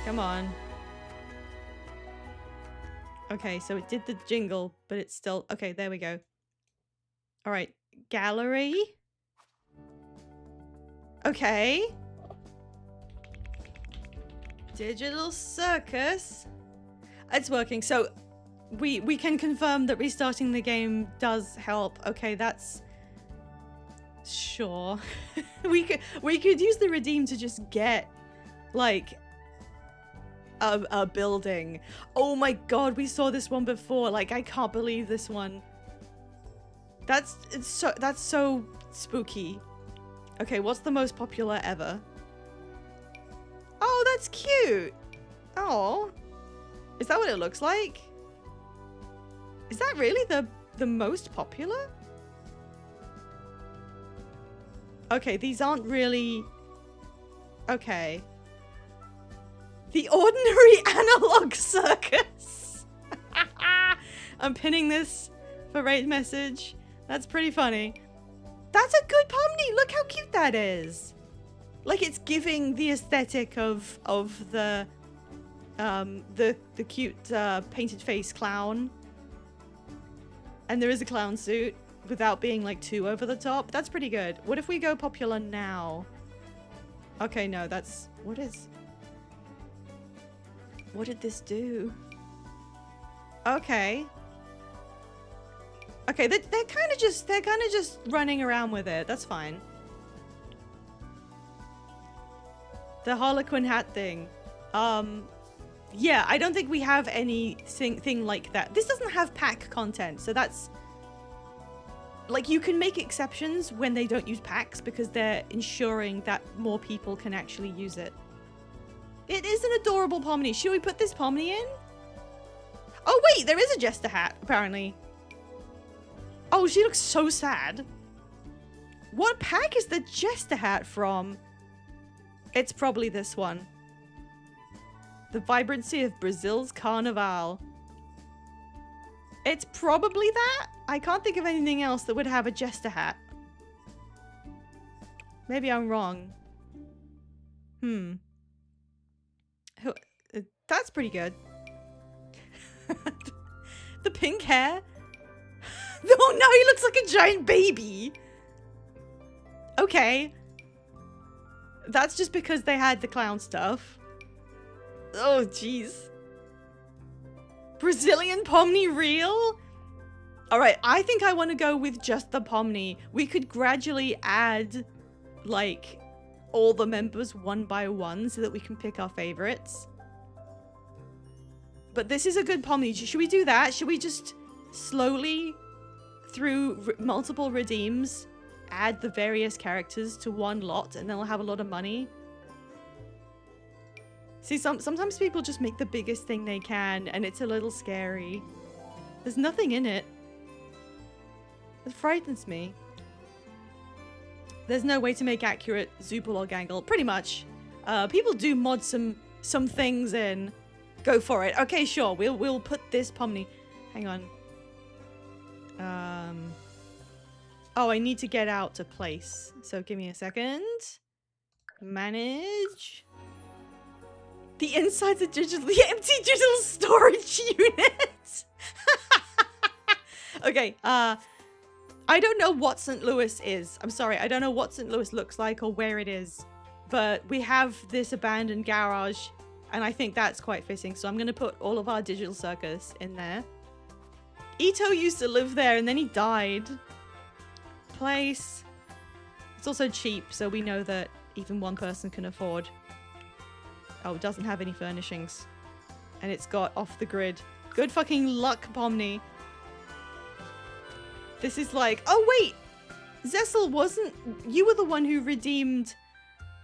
Come on. Okay, so it did the jingle, but it's still... Okay, there we go. All right, gallery. Okay. Digital circus. It's working. So we can confirm that restarting the game does help. Okay, that's... Sure. we could use the redeem to just get, like... a building. Oh my god, we saw this one before. Like, I can't believe this one. That's so spooky. Okay, what's the most popular ever? Oh, that's cute. Oh. Is that what it looks like? Is that really the most popular? Okay, these aren't really... Okay. The Ordinary Analog Circus. I'm pinning this for rate message. That's pretty funny. That's a good Pomni. Look how cute that is. Like, it's giving the aesthetic of the cute painted face clown. And there is a clown suit without being like too over the top. That's pretty good. What if we go popular now? Okay, no, that's... What did this do? Okay. Okay, they're kind of just running around with it. That's fine. The Harlequin hat thing. Yeah, I don't think we have anything like that. This doesn't have pack content, so that's... Like, you can make exceptions when they don't use packs because they're ensuring that more people can actually use it. It is an adorable Pomni. Should we put this Pomni in? Oh, wait, there is a Jester hat, apparently. Oh, she looks so sad. What pack is the Jester hat from? It's probably this one. The Vibrancy of Brazil's Carnival. It's probably that? I can't think of anything else that would have a Jester hat. Maybe I'm wrong. That's pretty good. The pink hair. Oh no, he looks like a giant baby. Okay. That's just because they had the clown stuff. Oh, jeez. Brazilian Pomni real? Alright, I think I want to go with just the Pomni. We could gradually add, like, all the members one by one so that we can pick our favorites. But this is a good Pomni. Should we do that? Should we just slowly, through multiple redeems, add the various characters to one lot and then we'll have a lot of money? See, sometimes people just make the biggest thing they can and it's a little scary. There's nothing in it. It frightens me. There's no way to make accurate Zoopal or Gangle. Pretty much. People do mod some things in. Go for it. Okay, sure. We'll put this Pomni. Hang on. Oh, I need to get out to place. So give me a second. Manage. The inside's a the empty digital storage unit. Okay, I don't know what St. Louis is. I'm sorry, I don't know what St. Louis looks like or where it is. But we have this abandoned garage, and I think that's quite fitting. So I'm going to put all of our digital circus in there. Ito used to live there, and then he died. Place. It's also cheap, so we know that even one person can afford. Oh, it doesn't have any furnishings. And it's got off the grid. Good fucking luck, Pomni. This is like... Oh, wait! Zessel wasn't... You were the one who redeemed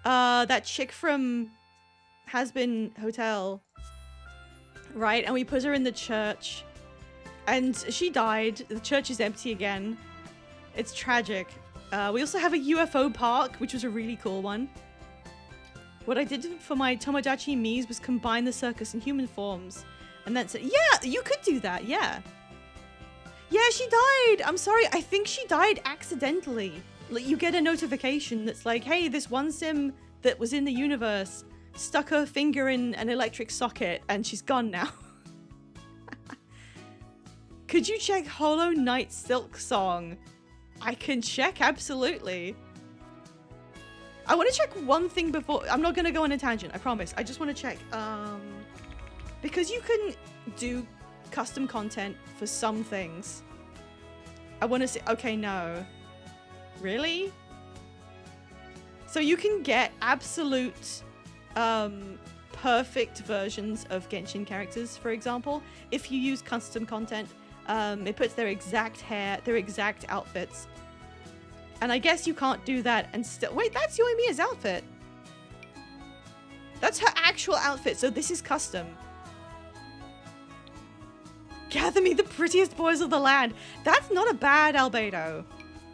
that chick from Has-Been Hotel. Right? And we put her in the church. And she died. The church is empty again. It's tragic. We also have a UFO park, which was a really cool one. What I did for my Tomodachi Miis was combine the circus and human forms. And that's it. Yeah, you could do that, yeah. Yeah, she died. I'm sorry. I think she died accidentally. Like, you get a notification that's like, hey, this one sim that was in the universe stuck her finger in an electric socket and she's gone now. Could you check Hollow Knight Silk Song? I can check, absolutely. I want to check one thing before. I'm not going to go on a tangent, I promise. I just want to check. Because you can do custom content for some things. I want to say, okay, no. Really? So you can get absolute, perfect versions of Genshin characters, for example. If you use custom content, it puts their exact hair, their exact outfits. And I guess you can't do that and still... Wait, that's Yoimiya's outfit. That's her actual outfit, so this is custom. Gather me the prettiest boys of the land. That's not a bad Albedo.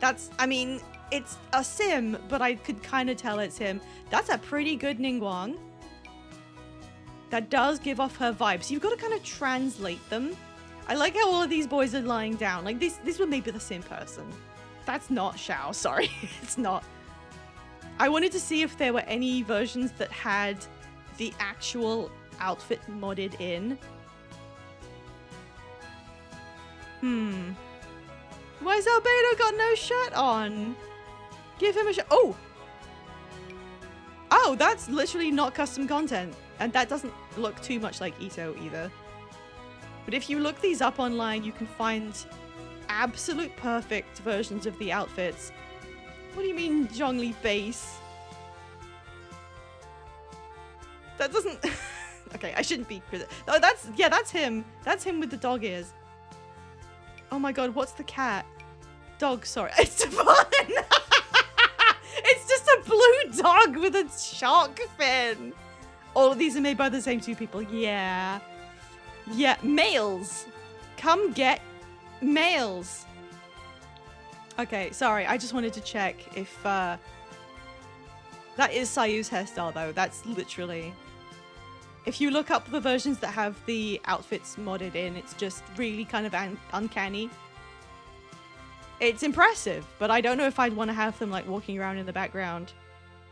That's, I mean, it's a sim, but I could kind of tell it's him. That's a pretty good Ningguang. That does give off her vibes. You've got to kind of translate them. I like how all of these boys are lying down. Like, this would maybe the same person. That's not Xiao, sorry. It's not. I wanted to see if there were any versions that had the actual outfit modded in. Why's Albedo got no shirt on? Give him a shirt. Oh! Oh, that's literally not custom content. And that doesn't look too much like Ito either. But if you look these up online, you can find absolute perfect versions of the outfits. What do you mean, Zhongli base? That doesn't... Okay, I shouldn't be... Oh, that's... Yeah, that's him. That's him with the dog ears. Oh my god, what's the cat? Dog, sorry. It's fun! It's just a blue dog with a shark fin. All of these are made by the same two people. Yeah. Yeah, males. Come get males. Okay, sorry. I just wanted to check if, that is Sayu's hairstyle, though. That's literally... If you look up the versions that have the outfits modded in, it's just really kind of uncanny. It's impressive, but I don't know if I'd want to have them, like, walking around in the background.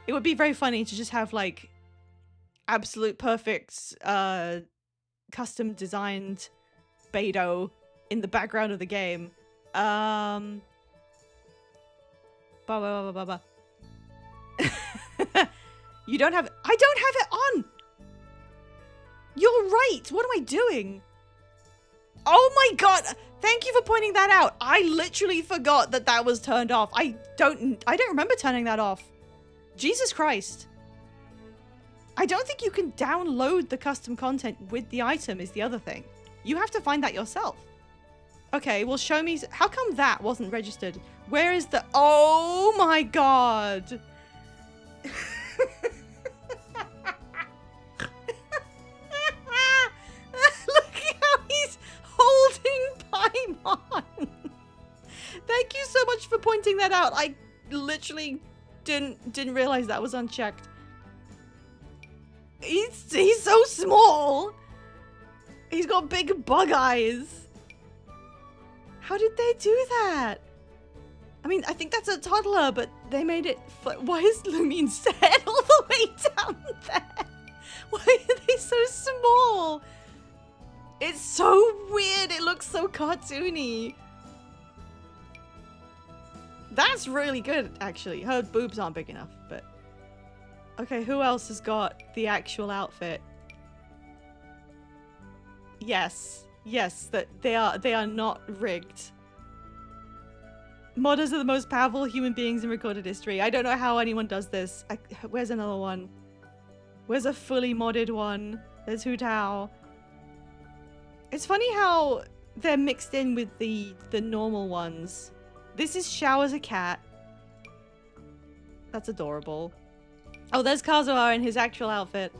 It would be very funny to just have, like, absolute perfect, custom designed Beidou in the background of the game. You don't have... I don't have it on! You're right! What am I doing? Oh my god! Thank you for pointing that out. I literally forgot that that was turned off. I don't remember turning that off. Jesus Christ. I don't think you can download the custom content with the item is the other thing. You have to find that yourself. Okay, well show me... How come that wasn't registered? Where is the... Oh my god! Look how he's holding Paimon! Thank you so much for pointing that out. I literally didn't realize that was unchecked. He's so small! He's got big bug eyes. How did they do that? I mean, I think that's a toddler, but they made it... Why is Lumine's head all the way down there? Why are they so small? It's so weird. It looks so cartoony. That's really good, actually. Her boobs aren't big enough, but... Okay, who else has got the actual outfit? Yes. Yes, that they are not rigged. Modders are the most powerful human beings in recorded history. I don't know how anyone does this. Where's another one? Where's a fully modded one? There's Hu Tao. It's funny how they're mixed in with the normal ones. This is Xiao as a cat. That's adorable. Oh, there's Kazuha in his actual outfit.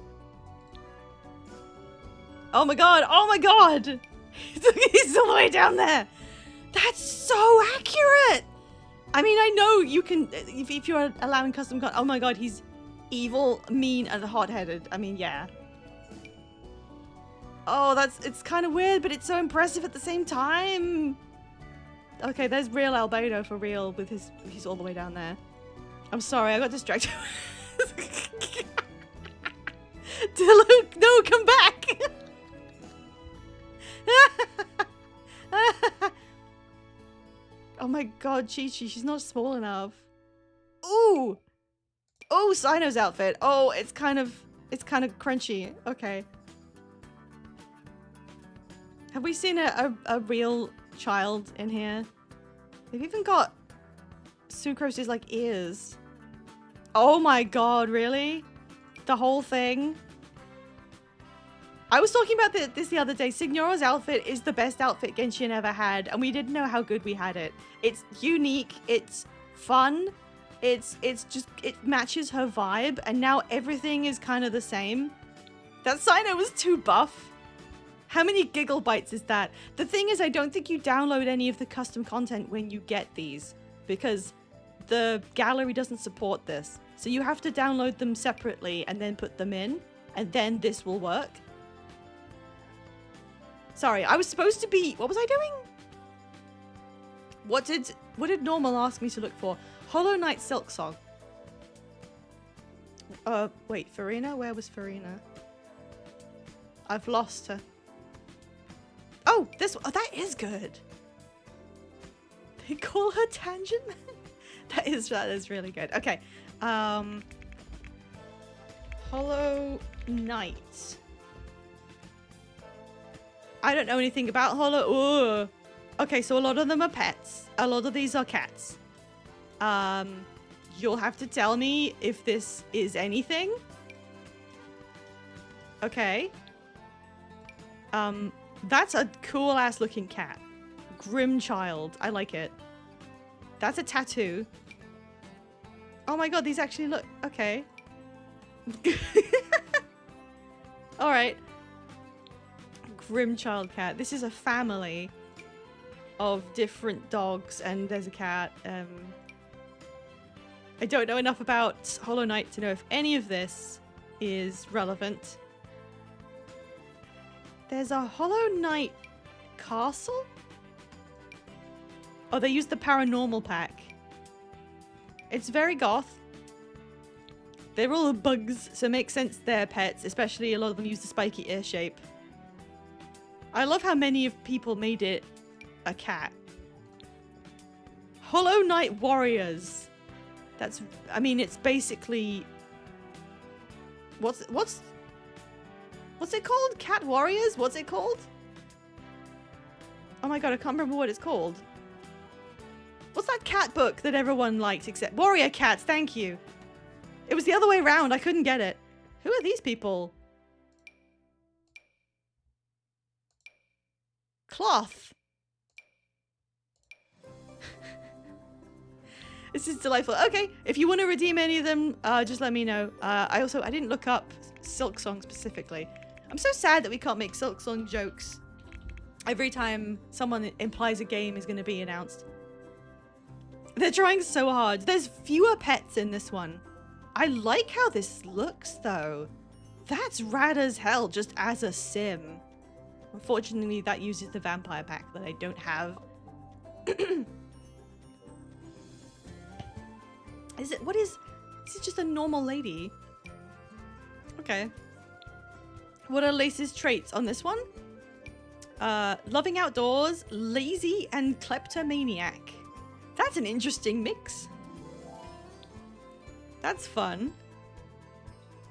Oh my god! Oh my god! He's all the way down there! That's so accurate! I mean, I know you can, if you're allowing custom content. Oh my god, he's evil, mean, and hot-headed. I mean, yeah. Oh, it's kind of weird, but it's so impressive at the same time. Okay, there's real Albedo for real with he's all the way down there. I'm sorry, I got distracted. Diluc, no, come back! Oh my god, Chi-Chi, she's not small enough. Ooh! Oh, Cyno's outfit. Oh, it's kind of crunchy. Okay. Have we seen a real child in here? They've even got Sucrose's like ears. Oh my god, really? The whole thing? I was talking about this the other day. Signora's outfit is the best outfit Genshin ever had, and we didn't know how good we had it. It's unique, it's fun, it's just, it matches her vibe, and now everything is kind of the same. That Cyno was too buff. How many giggle bites is that? The thing is, I don't think you download any of the custom content when you get these, because the gallery doesn't support this. So you have to download them separately and then put them in, and then this will work. Sorry, I was supposed to be... What was I doing? What did Normal ask me to look for? Hollow Knight Silksong. Wait, Farina? Where was Farina? I've lost her. Oh, oh, that is good. They call her Tangent Man? That is really good. Okay. Hollow Knight. I don't know anything about Hollow. Ooh. Okay, so a lot of them are pets. A lot of these are cats. You'll have to tell me if this is anything. Okay. That's a cool ass looking cat. Grim Child. I like it. That's a tattoo. Oh my god, these actually look... Okay. Alright. Grim Child cat. This is a family of different dogs, and there's a cat. I don't know enough about Hollow Knight to know if any of this is relevant. There's a Hollow Knight castle? Oh, they used the paranormal pack. It's very goth. They're all bugs, so it makes sense they're pets, especially a lot of them use the spiky ear shape. I love how many of people made it a cat. Hollow Knight Warriors. That's, I mean, it's basically... What's it called? Cat Warriors? What's it called? Oh my god, I can't remember what it's called. What's that cat book that everyone likes except... Warrior Cats, thank you. It was the other way around, I couldn't get it. Who are these people? Cloth. This is delightful. Okay, if you want to redeem any of them, just let me know. I didn't look up Silksong specifically. I'm so sad that we can't make Silksong jokes every time someone implies a game is going to be announced. They're trying so hard. There's fewer pets in this one. I like how this looks, though. That's rad as hell, just as a sim. Unfortunately, that uses the vampire pack that I don't have. Is it just a normal lady? Okay. What are Lace's traits on this one? Loving outdoors, lazy, and kleptomaniac. That's an interesting mix. That's fun.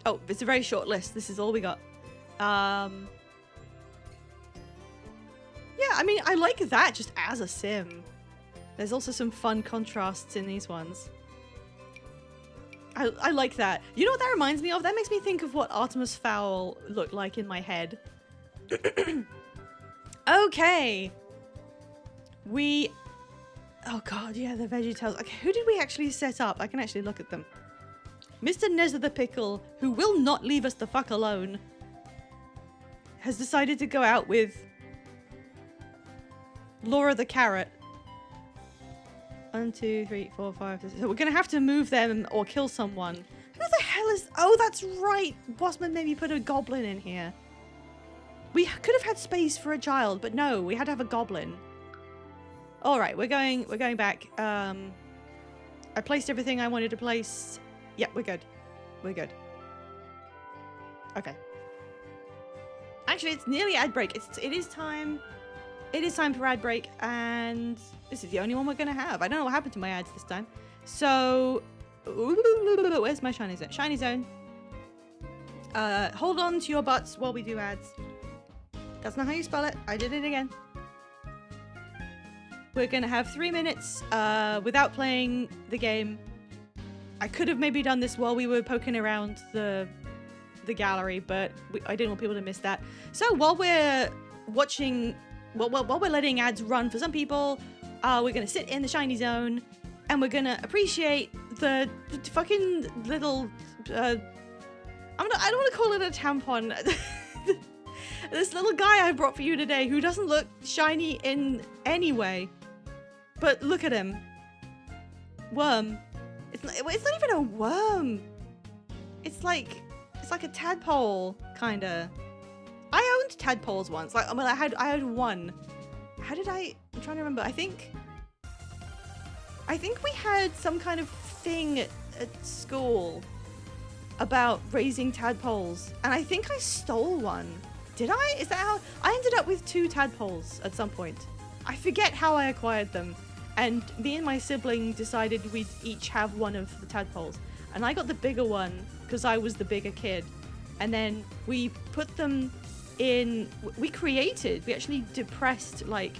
Oh, it's a very short list. This is all we got. Yeah, I mean, I like that just as a sim. There's also some fun contrasts in these ones. I like that. You know what that reminds me of? That makes me think of what Artemis Fowl looked like in my head. Okay. Oh god, yeah, the VeggieTales. Okay, who did we actually set up? I can actually look at them. Mr. Nezza the Pickle, who will not leave us the fuck alone, has decided to go out with Laura the Carrot. 1, 2, 3, 4, 5, 6. So we're gonna have to move them or kill someone. Who the hell is... Oh, that's right. Bossman made me put a goblin in here. We could have had space for a child, but no, we had to have a goblin. All right, we're going back. I placed everything I wanted to place. Yeah, we're good. We're good. Okay. Actually, it's nearly ad break. It is time. It is time for ad break, and this is the only one we're gonna have. I don't know what happened to my ads this time. So, where's my shiny zone? Shiny zone. Hold on to your butts while we do ads. That's not how you spell it. I did it again. We're gonna have 3 minutes without playing the game. I could have maybe done this while we were poking around the gallery, but I didn't want people to miss that. So while we're watching, while we're letting ads run for some people, we're gonna sit in the shiny zone, and we're gonna appreciate the fucking little. I don't want to call it a tampon. This little guy I brought for you today, who doesn't look shiny in any way, but look at him. Worm. It's not even a worm. It's like a tadpole, kinda. I owned tadpoles once. Like, I had one. How did I'm trying to remember. I think we had some kind of thing at school about raising tadpoles, and I think I stole one. Did I? Is that how I ended up with 2 tadpoles at some point? I forget how I acquired them, and me and my sibling decided we'd each have one of the tadpoles, and I got the bigger one because I was the bigger kid. And then we put them in, we actually depressed like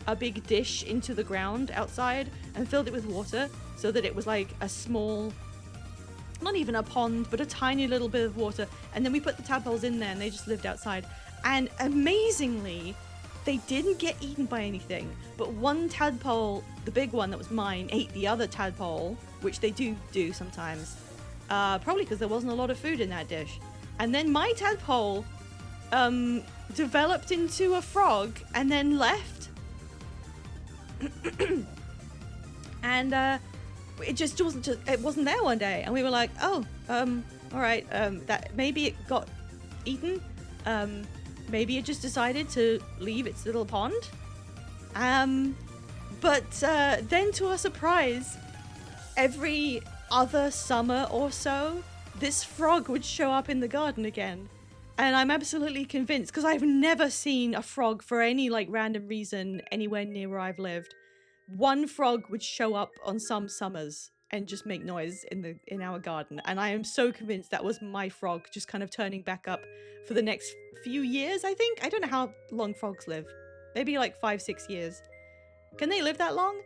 a big dish into the ground outside and filled it with water so that it was like a small, not even a pond, but a tiny little bit of water. And then we put the tadpoles in there and they just lived outside. And amazingly, they didn't get eaten by anything. But one tadpole, the big one that was mine, ate the other tadpole, which they do sometimes. Probably because there wasn't a lot of food in that dish. And then my tadpole developed into a frog and then left. And it wasn't there one day. And we were like, oh, all right, that maybe it got eaten. Maybe it just decided to leave its little pond. But then to our surprise, every other summer or so, this frog would show up in the garden again. And I'm absolutely convinced, because I've never seen a frog for any like random reason anywhere near where I've lived. One frog would show up on some summers and just make noise in our garden. And I am so convinced that was my frog just kind of turning back up for the next few years, I think. I don't know how long frogs live. Maybe like 5-6 years. Can they live that long?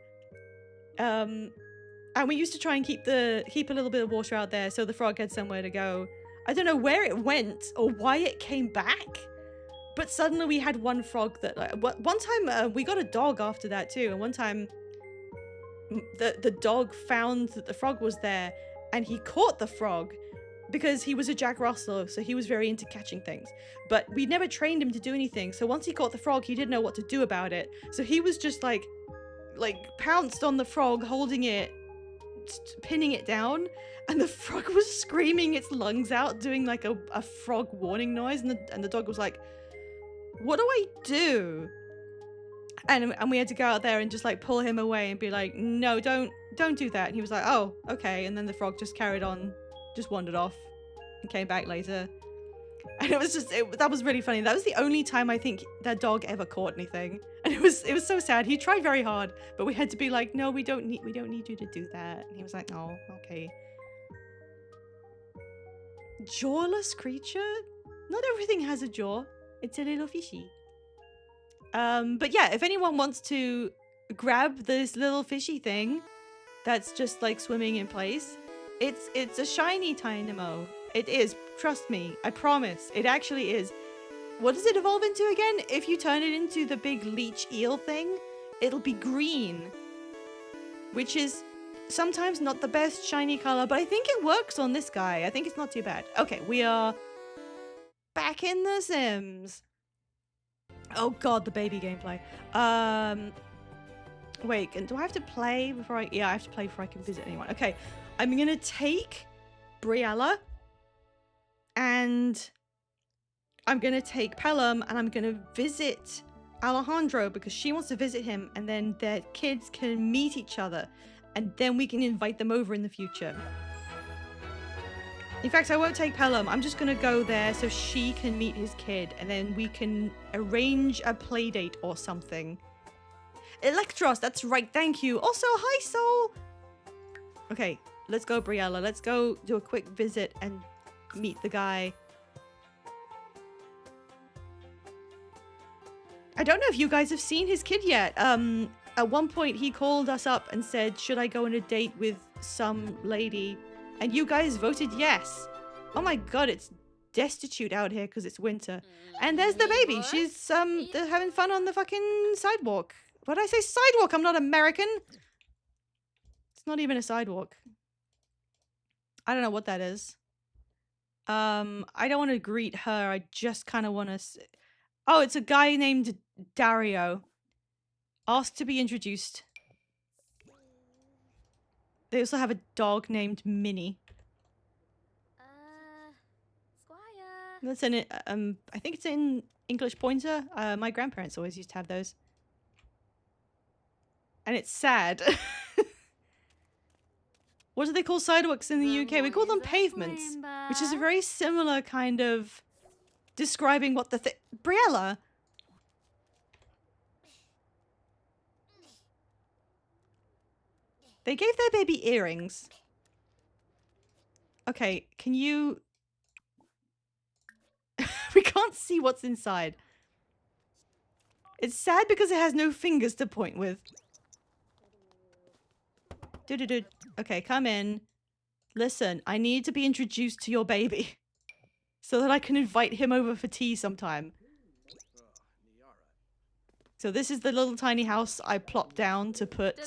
And we used to try and keep a little bit of water out there so the frog had somewhere to go. I don't know where it went or why it came back, but suddenly we had one frog that, one time we got a dog after that too. And one time the dog found that the frog was there and he caught the frog because he was a Jack Russell. So he was very into catching things, but we never trained him to do anything. So once he caught the frog, he didn't know what to do about it. So he was just like pounced on the frog, holding it, pinning it down, and the frog was screaming its lungs out, doing like a frog warning noise, and the dog was like, what do I do? And we had to go out there and just like pull him away and be like, no, don't do that. And he was like, oh, okay. And then the frog just carried on, just wandered off and came back later. And it was just, that was really funny. That was the only time I think that dog ever caught anything. And it was so sad. He tried very hard, but we had to be like, no, we don't need you to do that. And he was like, oh, okay. Jawless creature? Not everything has a jaw. It's a little fishy. But yeah, if anyone wants to grab this little fishy thing that's just like swimming in place, it's a shiny Tynamo. It is. Trust me. I promise. It actually is. What does it evolve into again? If you turn it into the big leech eel thing, it'll be green, which is sometimes not the best shiny color, but I think it works on this guy. I think it's not too bad. Okay, we are back in The Sims. Oh god, the baby gameplay. Wait, and do I have to play before I... Yeah, I have to play before I can visit anyone. Okay, I'm gonna take Briella. And I'm gonna take Pelham and I'm gonna visit Alejandro because she wants to visit him, and then their kids can meet each other, and then we can invite them over in the future. In fact, I won't take Pelham. I'm just gonna go there so she can meet his kid, and then we can arrange a play date or something. Electros, that's right, thank you. Also, hi, Soul. Okay, let's go, Briella. Let's go do a quick visit and meet the guy. I don't know if you guys have seen his kid yet. At one point he called us up and said, should I go on a date with some lady? And you guys voted yes. Oh my god, it's destitute out here because it's winter. And there's the baby. She's they're having fun on the fucking sidewalk. What did I say? Sidewalk. I'm not American. It's not even a sidewalk. I don't know what that is. I don't want to greet her. I just kind of want to... Oh, it's a guy named Dario. Asked to be introduced. They also have a dog named Minnie. Squire. That's in I think it's in English Pointer. My grandparents always used to have those. And it's sad. What do they call sidewalks in the UK? We call them pavements, which is a very similar kind of describing what the Briella. They gave their baby earrings. Okay, can you... We can't see what's inside. It's sad because it has no fingers to point with. Okay, come in. Listen, I need to be introduced to your baby. So that I can invite him over for tea sometime. So this is the little tiny house I plopped down to put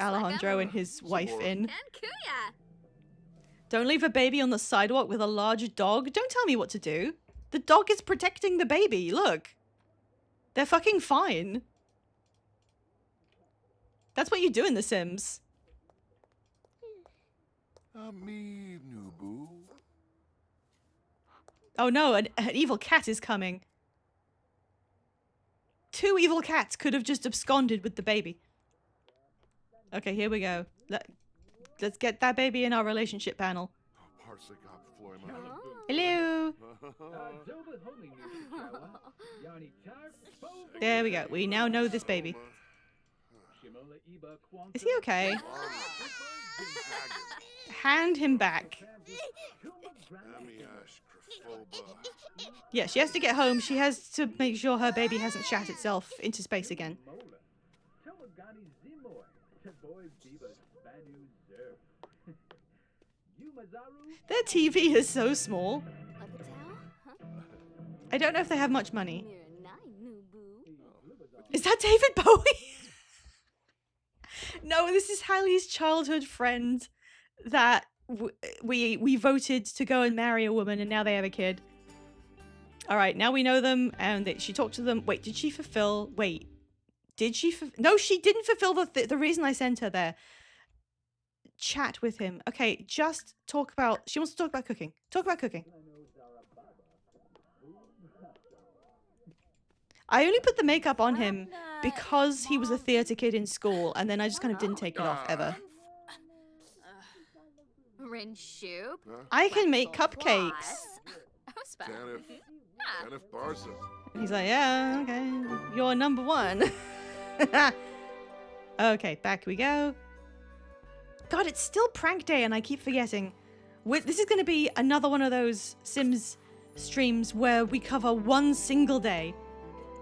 Alejandro and his wife in. Don't leave a baby on the sidewalk with a large dog. Don't tell me what to do. The dog is protecting the baby. Look. They're fucking fine. That's what you do in The Sims. Oh no, an evil cat is coming. 2 evil cats could have just absconded with the baby. Okay, here we go. Let's get that baby in our relationship panel. Hello. There we go. We now know this baby. Is he okay? Hand him back. Yeah, she has to get home. She has to make sure her baby hasn't shat itself into space again. Their TV is so small. I don't know if they have much money. Is that David Bowie? No, this is Hallie's childhood friend that we voted to go and marry a woman, and now they have a kid. All right, now we know them, and she talked to them. Wait, did she fulfill? Wait, did she? No, she didn't fulfill the reason I sent her there. Chat with him. Okay, just talk about... She wants to talk about cooking. Talk about cooking. I only put the makeup on him because he was a theatre kid in school, and then I just kind of didn't take it off ever. I can make cupcakes. And he's like, yeah, okay. You're number 1. Okay, back we go. God, it's still prank day and I keep forgetting. This is going to be another one of those Sims streams where we cover one single day.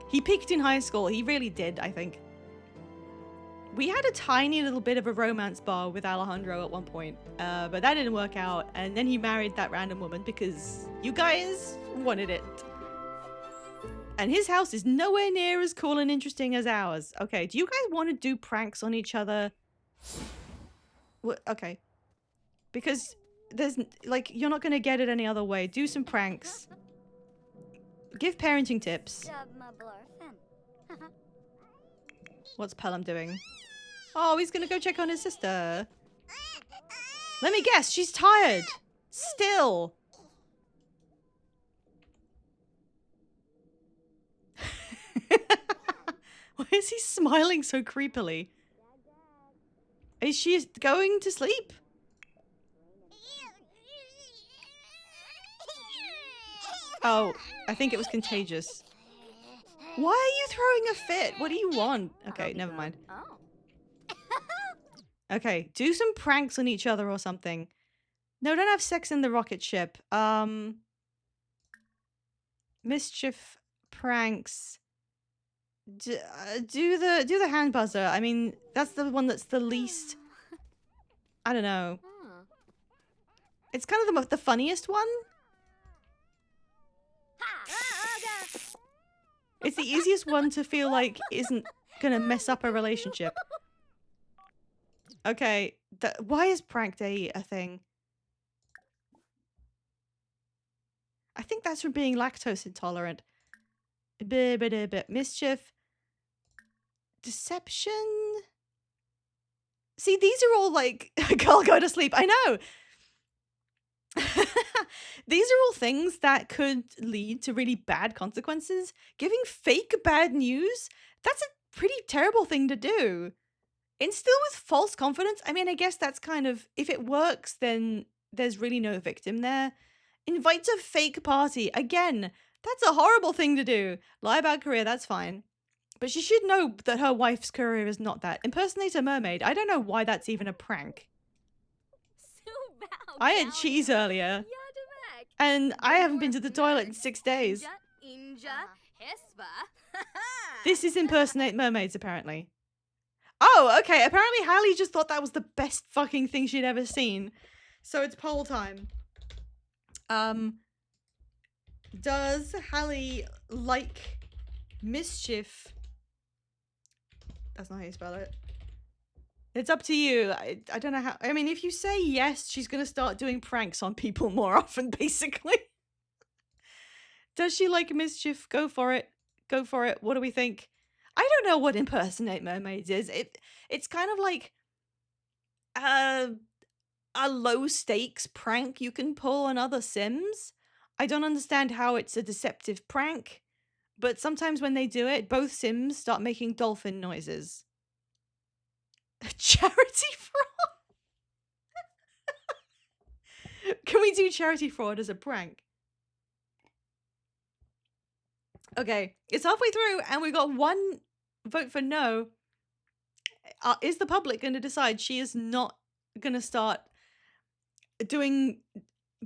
He peaked in high school. He really did, I think. We had a tiny little bit of a romance bar with Alejandro at one point, but that didn't work out. And then he married that random woman because you guys wanted it. And his house is nowhere near as cool and interesting as ours. Okay, do you guys want to do pranks on each other? Okay. Because there's, like, you're not going to get it any other way. Do some pranks. Give parenting tips. What's Pelham doing? Oh, he's gonna go check on his sister. Let me guess, she's tired. Still. Why is he smiling so creepily? Is she going to sleep? Oh, I think it was contagious. Why are you throwing a fit? What do you want? Okay, never mind. Oh. Okay, do some pranks on each other or something. No, don't have sex in the rocket ship. Mischief pranks. Do the hand buzzer. I mean, that's the one that's the least. I don't know. It's kind of the funniest one. It's the easiest one to feel like isn't gonna mess up a relationship. Okay, why is prank day a thing? I think that's from being lactose intolerant. Mischief. Deception. See, these are all like, I'll go to sleep. I know. These are all things that could lead to really bad consequences. Giving fake bad news, that's a pretty terrible thing to do. Instill with false confidence. I mean, I guess that's kind of, if it works, then there's really no victim there. Invite a fake party. Again, that's a horrible thing to do. Lie about career, that's fine. But she should know that her wife's career is not that. Impersonate a mermaid. I don't know why that's even a prank. I had cheese earlier. And I haven't been to the toilet in 6 days. This is impersonate mermaids, apparently. Oh, okay. Apparently Hallie just thought that was the best fucking thing she'd ever seen. So it's poll time. Does Hallie like mischief? That's not how you spell it. It's up to you. I don't know how. I mean, if you say yes, she's going to start doing pranks on people more often, basically. Does she like mischief? Go for it. Go for it. What do we think? I don't know what impersonate mermaids is. It's kind of like a low stakes prank you can pull on other Sims. I don't understand how it's a deceptive prank, but sometimes when they do it, both Sims start making dolphin noises. Charity fraud? Can we do charity fraud as a prank? Okay, it's halfway through and we got one vote for no. Is the public going to decide she is not going to start doing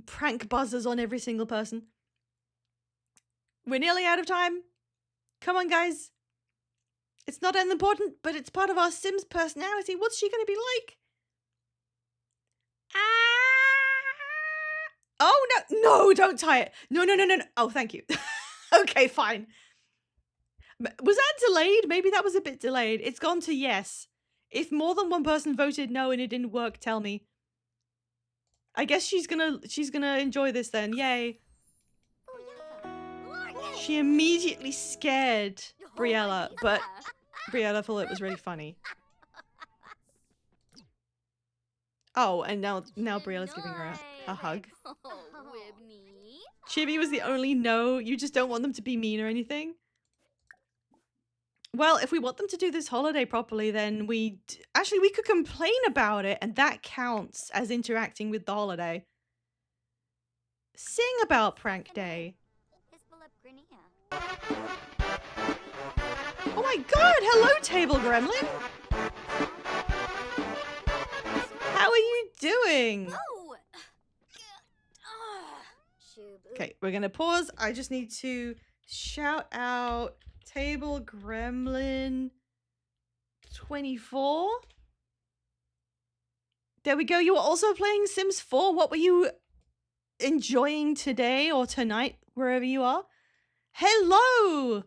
prank buzzers on every single person? We're nearly out of time. Come on, guys. It's not unimportant, but it's part of our Sims personality. What's she going to be like? Oh, no. No, don't tie it. No. Oh, thank you. Okay, fine. Was that delayed? Maybe that was a bit delayed. It's gone to yes. If more than one person voted no and it didn't work, tell me. I guess she's gonna enjoy this then. Yay. She immediately scared Briella, but Briella thought it was really funny. Oh, and now Briella's giving her a hug. Chibi was the only no. You just don't want them to be mean or anything? Well, if we want them to do this holiday properly, then we could complain about it, and that counts as interacting with the holiday. Sing about prank day. Oh my god, hello table gremlin! How are you doing? Okay, we're gonna pause. I just need to shout out Table Gremlin 24. There we go. You were also playing Sims 4. What were you enjoying today or tonight, wherever you are? Hello!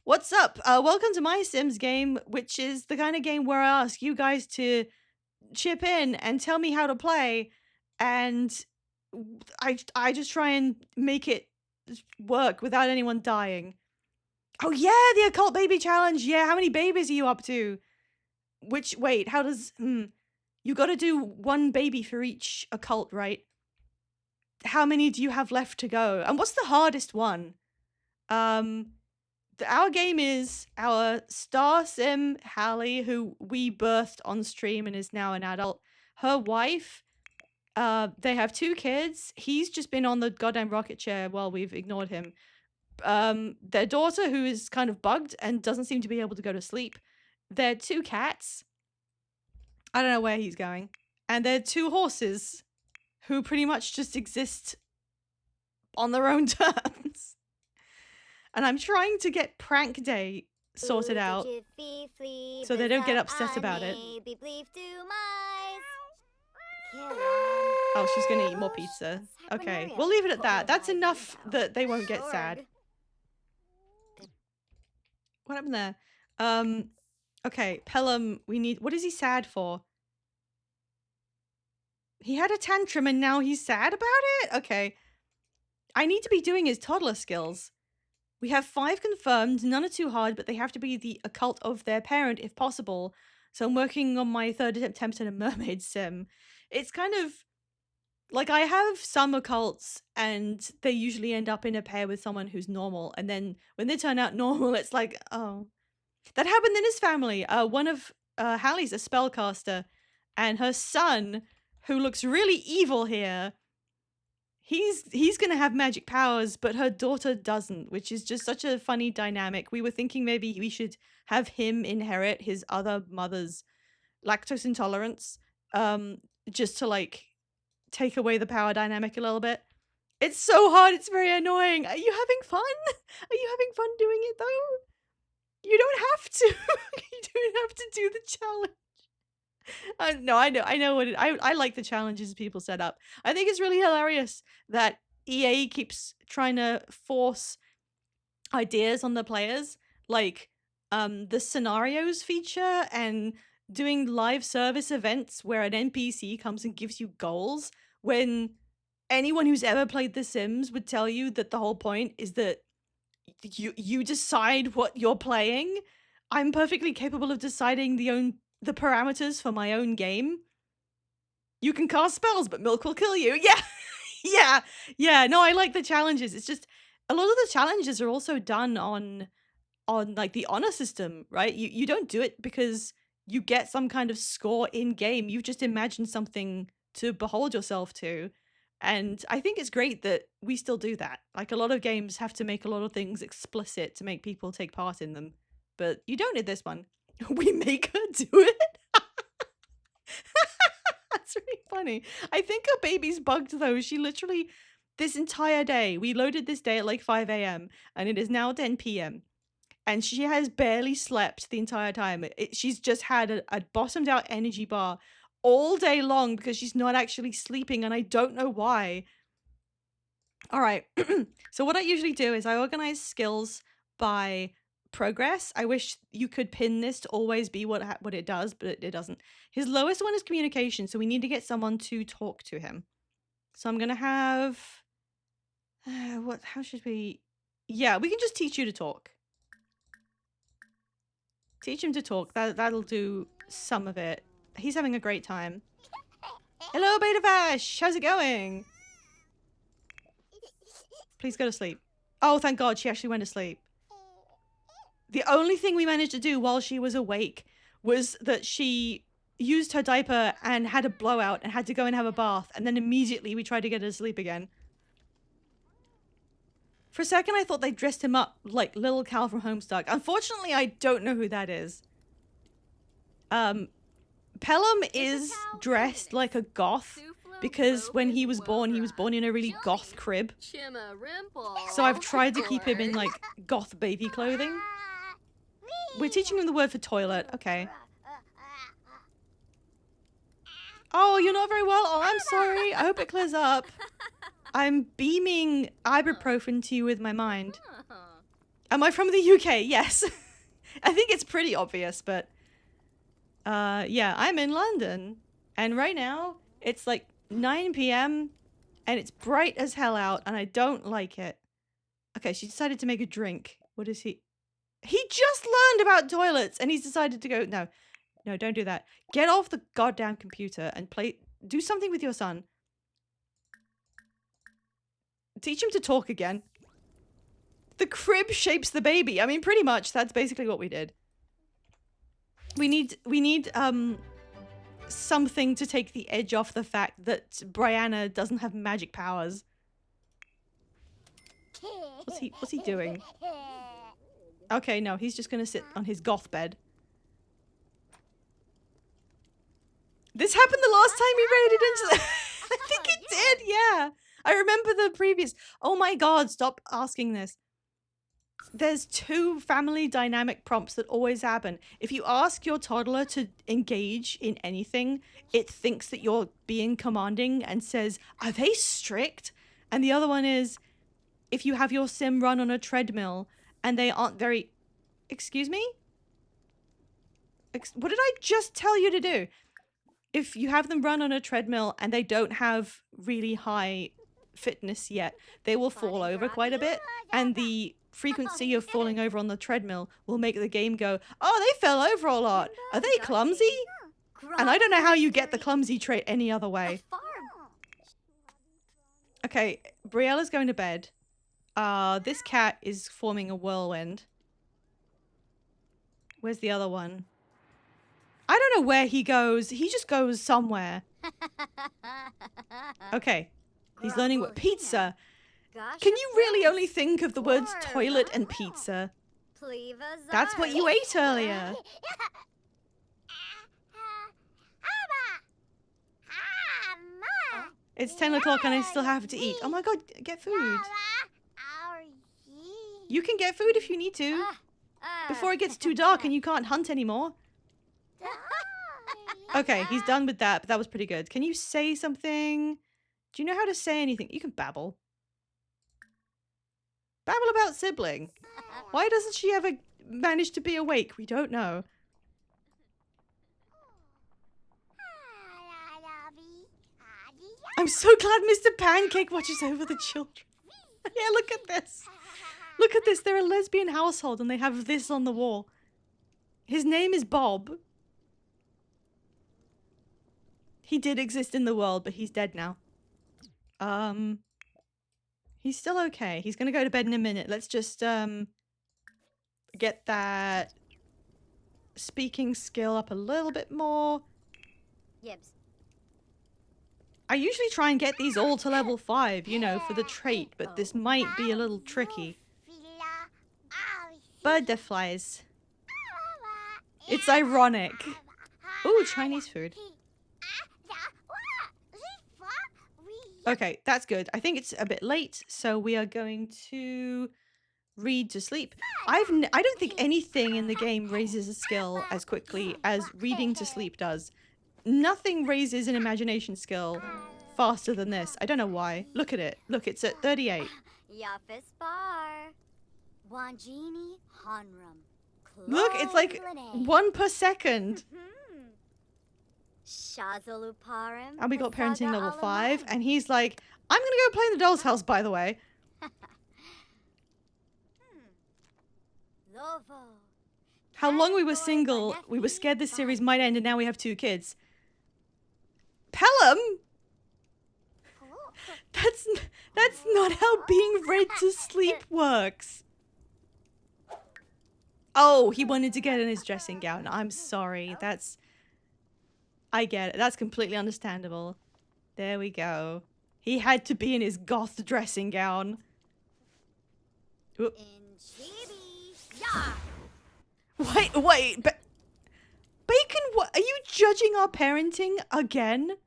What's up? Welcome to my Sims game, which is the kind of game where I ask you guys to chip in and tell me how to play, and I just try and make it work without anyone dying. Oh yeah, the Occult Baby Challenge. Yeah, how many babies are you up to? wait, how does, you gotta do one baby for each occult, right? How many do you have left to go? And what's the hardest one? Our game is our star sim, Hallie, who we birthed on stream and is now an adult. Her wife, they have 2 kids. He's just been on the goddamn rocket chair while we've ignored him. Their daughter, who is kind of bugged and doesn't seem to be able to go to sleep. Their 2 cats. I don't know where he's going. And their 2 horses, who pretty much just exist on their own terms. And I'm trying to get prank day sorted out so they don't get upset about it. Oh, she's gonna eat more pizza. Okay, we'll leave it at that. That's enough that they won't get sad. What happened there? Okay, Pelham, what is he sad for? He had a tantrum and now he's sad about it? Okay. I need to be doing his toddler skills. We have 5 confirmed, none are too hard, but they have to be the occult of their parent if possible. So I'm working on my 3rd attempt at a mermaid sim. It's kind of like I have some occults and they usually end up in a pair with someone who's normal. And then when they turn out normal, it's like, oh. That happened in his family. One of Hallie's a spellcaster and her son, who looks really evil here, he's gonna have magic powers, but her daughter doesn't, which is just such a funny dynamic. We were thinking maybe we should have him inherit his other mother's lactose intolerance, just to like take away the power dynamic a little bit. It's so hard, it's very annoying. Are you having fun? Are you having fun doing it though? You don't have to. You don't have to do the challenge. No, I know what I like the challenges people set up. I think it's really hilarious that EA keeps trying to force ideas on the players, like the scenarios feature and doing live service events where an NPC comes and gives you goals, when anyone who's ever played The Sims would tell you that the whole point is that you decide what you're playing. I'm perfectly capable of deciding the parameters for my own game. You can cast spells, but milk will kill you. Yeah. Yeah. No, I like the challenges. It's just a lot of the challenges are also done on like the honor system, right? You don't do it because you get some kind of score in game. You've just imagined something to behold yourself to. And I think it's great that we still do that. Like, a lot of games have to make a lot of things explicit to make people take part in them. But you don't in this one. We make her do it? That's really funny. I think her baby's bugged though. She literally, this entire day, we loaded this day at like 5 a.m. and it is now 10 p.m. And she has barely slept the entire time. She's just had a bottomed out energy bar all day long because she's not actually sleeping, and I don't know why. All right. So what I usually do is I organize skills by progress. I wish you could pin this to always be what it does, but it doesn't. His lowest one is communication, so we need to get someone to talk to him. So I'm gonna have how should we? Yeah, we can just teach you to talk. Teach him to talk. That'll do some of it. He's having a great time. Hello, Beta Vash. How's it going? Please go to sleep. Oh, thank God, she actually went to sleep. The only thing we managed to do while she was awake was that she used her diaper and had a blowout and had to go and have a bath, and then immediately we tried to get her to sleep again. For a second, I thought they dressed him up like Little Cal from Homestuck. Unfortunately, I don't know who that is. Pelham is dressed like a goth because when he was born in a really goth crib. So I've tried to keep him in like goth baby clothing. We're teaching him the word for toilet. Okay. Oh, you're not very well? Oh, I'm sorry. I hope it clears up. I'm beaming ibuprofen to you with my mind. Am I from the UK? Yes. I think it's pretty obvious, but... yeah, I'm in London. And right now, it's like 9 p.m. and it's bright as hell out, and I don't like it. Okay, she decided to make a drink. What is he? He just learned about toilets, and he's decided to go... No, No, don't do that. Get off the goddamn computer and do something with your son. Teach him to talk again. The crib shapes the baby. I mean, pretty much that's basically what we did. We need something to take the edge off the fact that Brianna doesn't have magic powers. What's he doing? Okay, no, he's just gonna sit on his goth bed. This happened the last time we raided into the I think it did, yeah. I remember the previous. Oh my god, stop asking this. There's 2 family dynamic prompts that always happen. If you ask your toddler to engage in anything, it thinks that you're being commanding and says, "Are they strict?" And the other one is, if you have your sim run on a treadmill and they aren't very... Excuse me? What did I just tell you to do? If you have them run on a treadmill and they don't have really high fitness yet, they will fall over quite a bit, and the frequency of falling over on the treadmill will make the game go, "Oh, they fell over a lot. Are they clumsy?" And I don't know how you get the clumsy trait any other way. Okay, Briella's going to bed. This cat is forming a whirlwind. Where's the other one? I don't know where he goes. He just goes somewhere. Okay. He's learning what pizza. Can you really only think of the words toilet and pizza? That's what you ate earlier. It's 10 o'clock and I still have to eat. Oh my god, get food. You can get food if you need to. Before it gets too dark and you can't hunt anymore. Okay, he's done with that, but that was pretty good. Can you say something? Do you know how to say anything? You can babble. Babble about sibling. Why doesn't she ever manage to be awake? We don't know. I'm so glad Mr. Pancake watches over the children. Yeah, look at this. Look at this. They're a lesbian household and they have this on the wall. His name is Bob. He did exist in the world, but he's dead now. He's still okay. He's gonna go to bed in a minute. Let's just, get that speaking skill up a little bit more. Yibs. I usually try and get these all to level 5, you know, for the trait, but this might be a little tricky. Butterflies. It's ironic. Ooh, Chinese food. Okay, that's good. I think it's a bit late, so we are going to read to sleep. I don't think anything in the game raises a skill as quickly as reading to sleep does. Nothing raises an imagination skill faster than this. I don't know why. Look at it. Look, it's at 38. Yafis bar. Wanjini Hanram. Look, it's like 1 per second. Shazoluparim. And we got parenting level 5, and he's like, I'm gonna go play in the doll's house, by the way. How long we were single, we were scared this series might end, and now we have 2 kids. Pelham? That's not how being read to sleep works. Oh, he wanted to get in his dressing gown. I'm sorry. I get it. That's completely understandable. There we go. He had to be in his goth dressing gown. Wait, Bacon, what? Are you judging our parenting again?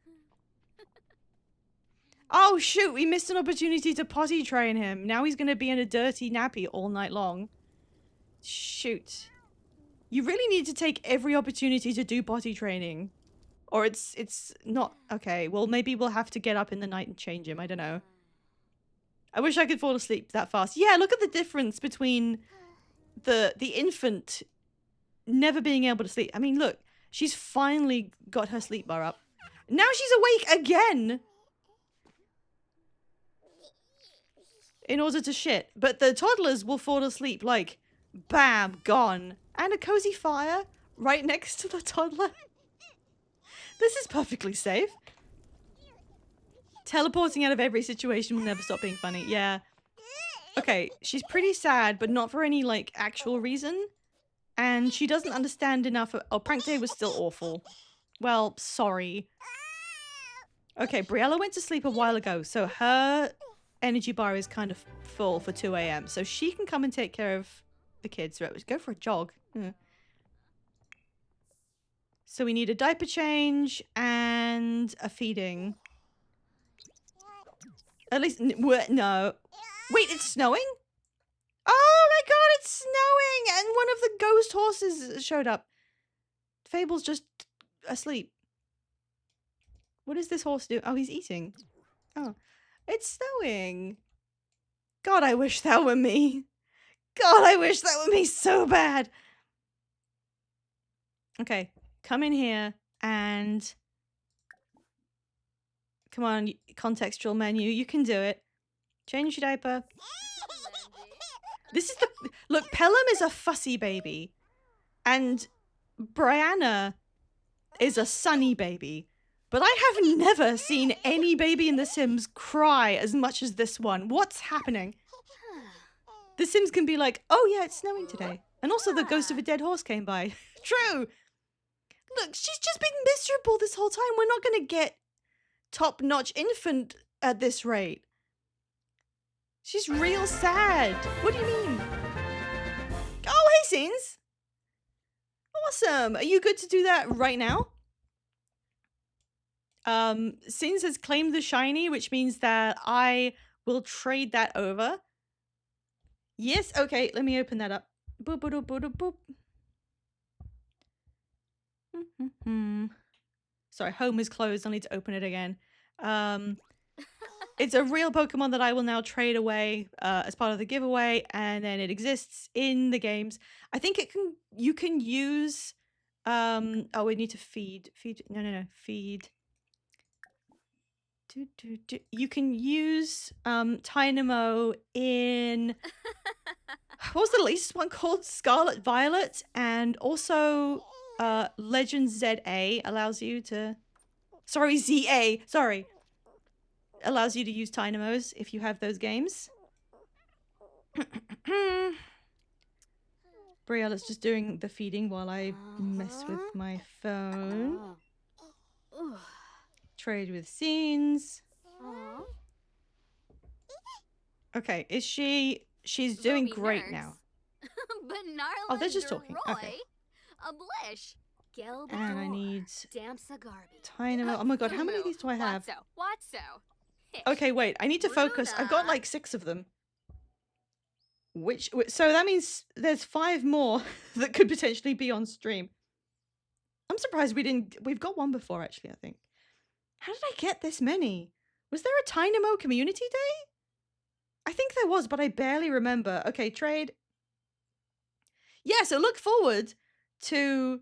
Oh shoot, we missed an opportunity to potty train him. Now he's gonna be in a dirty nappy all night long. Shoot. You really need to take every opportunity to do potty training. Or it's not... Okay, well maybe we'll have to get up in the night and change him. I don't know. I wish I could fall asleep that fast. Yeah, look at the difference between the infant never being able to sleep. I mean, look. She's finally got her sleep bar up. Now she's awake again! In order to shit. But the toddlers will fall asleep like, bam, gone. And a cozy fire. right next to the toddler. This is perfectly safe. Teleporting out of every situation will never stop being funny. Yeah. Okay, she's pretty sad, but not for any, like, actual reason. And she doesn't understand enough of— oh, prank day was still awful. Well, sorry. Okay, Briella went to sleep a while ago, so her energy bar is kind of full for 2 a.m. So she can come and take care of the kids. Right, go for a jog. So we need a diaper change and a feeding. At least, no. Wait, it's snowing? Oh my god, it's snowing! And one of the ghost horses showed up. Fable's just asleep. What does this horse do? Oh, he's eating. Oh, it's snowing. God, I wish that were me. God, I wish that were me so bad. Okay, come in here and... come on, contextual menu. You can do it. Change your diaper. This is the... look, Pelham is a fussy baby. And Brianna is a sunny baby. But I have never seen any baby in The Sims cry as much as this one. What's happening? The Sims can be like, oh yeah, it's snowing today. And also the ghost of a dead horse came by. True. Look, she's just been miserable this whole time. We're not going to get top-notch infant at this rate. She's real sad. What do you mean? Oh, hey, Scenes. Awesome. Are you good to do that right now? Sins has claimed the shiny, which means that I will trade that over. Yes, okay, let me open that up. Boop, boop, boop, boop, boop. Sorry, home is closed. I'll need to open it again. It's a real Pokemon that I will now trade away as part of the giveaway, and then it exists in the games. I think it can. You can use. Oh, we need to feed. No. Feed. You can use Tynamo in what was the latest one called? Scarlet Violet, and also Legend ZA allows you to ZA, sorry. Allows you to use Tynamos if you have those games. Briella's just doing the feeding while I mess with my phone. Trade with Scenes. Okay, is she... she's doing great now. Oh, they're just talking. Okay. And I need... Tynamo. Oh my god, how many of these do I have? Okay, wait, I need to focus. I've got like 6 of them. So that means there's 5 more that could potentially be on stream. I'm surprised we've got one before actually, I think. How did I get this many? Was there a Tynamo community day? I think there was, but I barely remember. Okay, trade. Yeah, so look forward to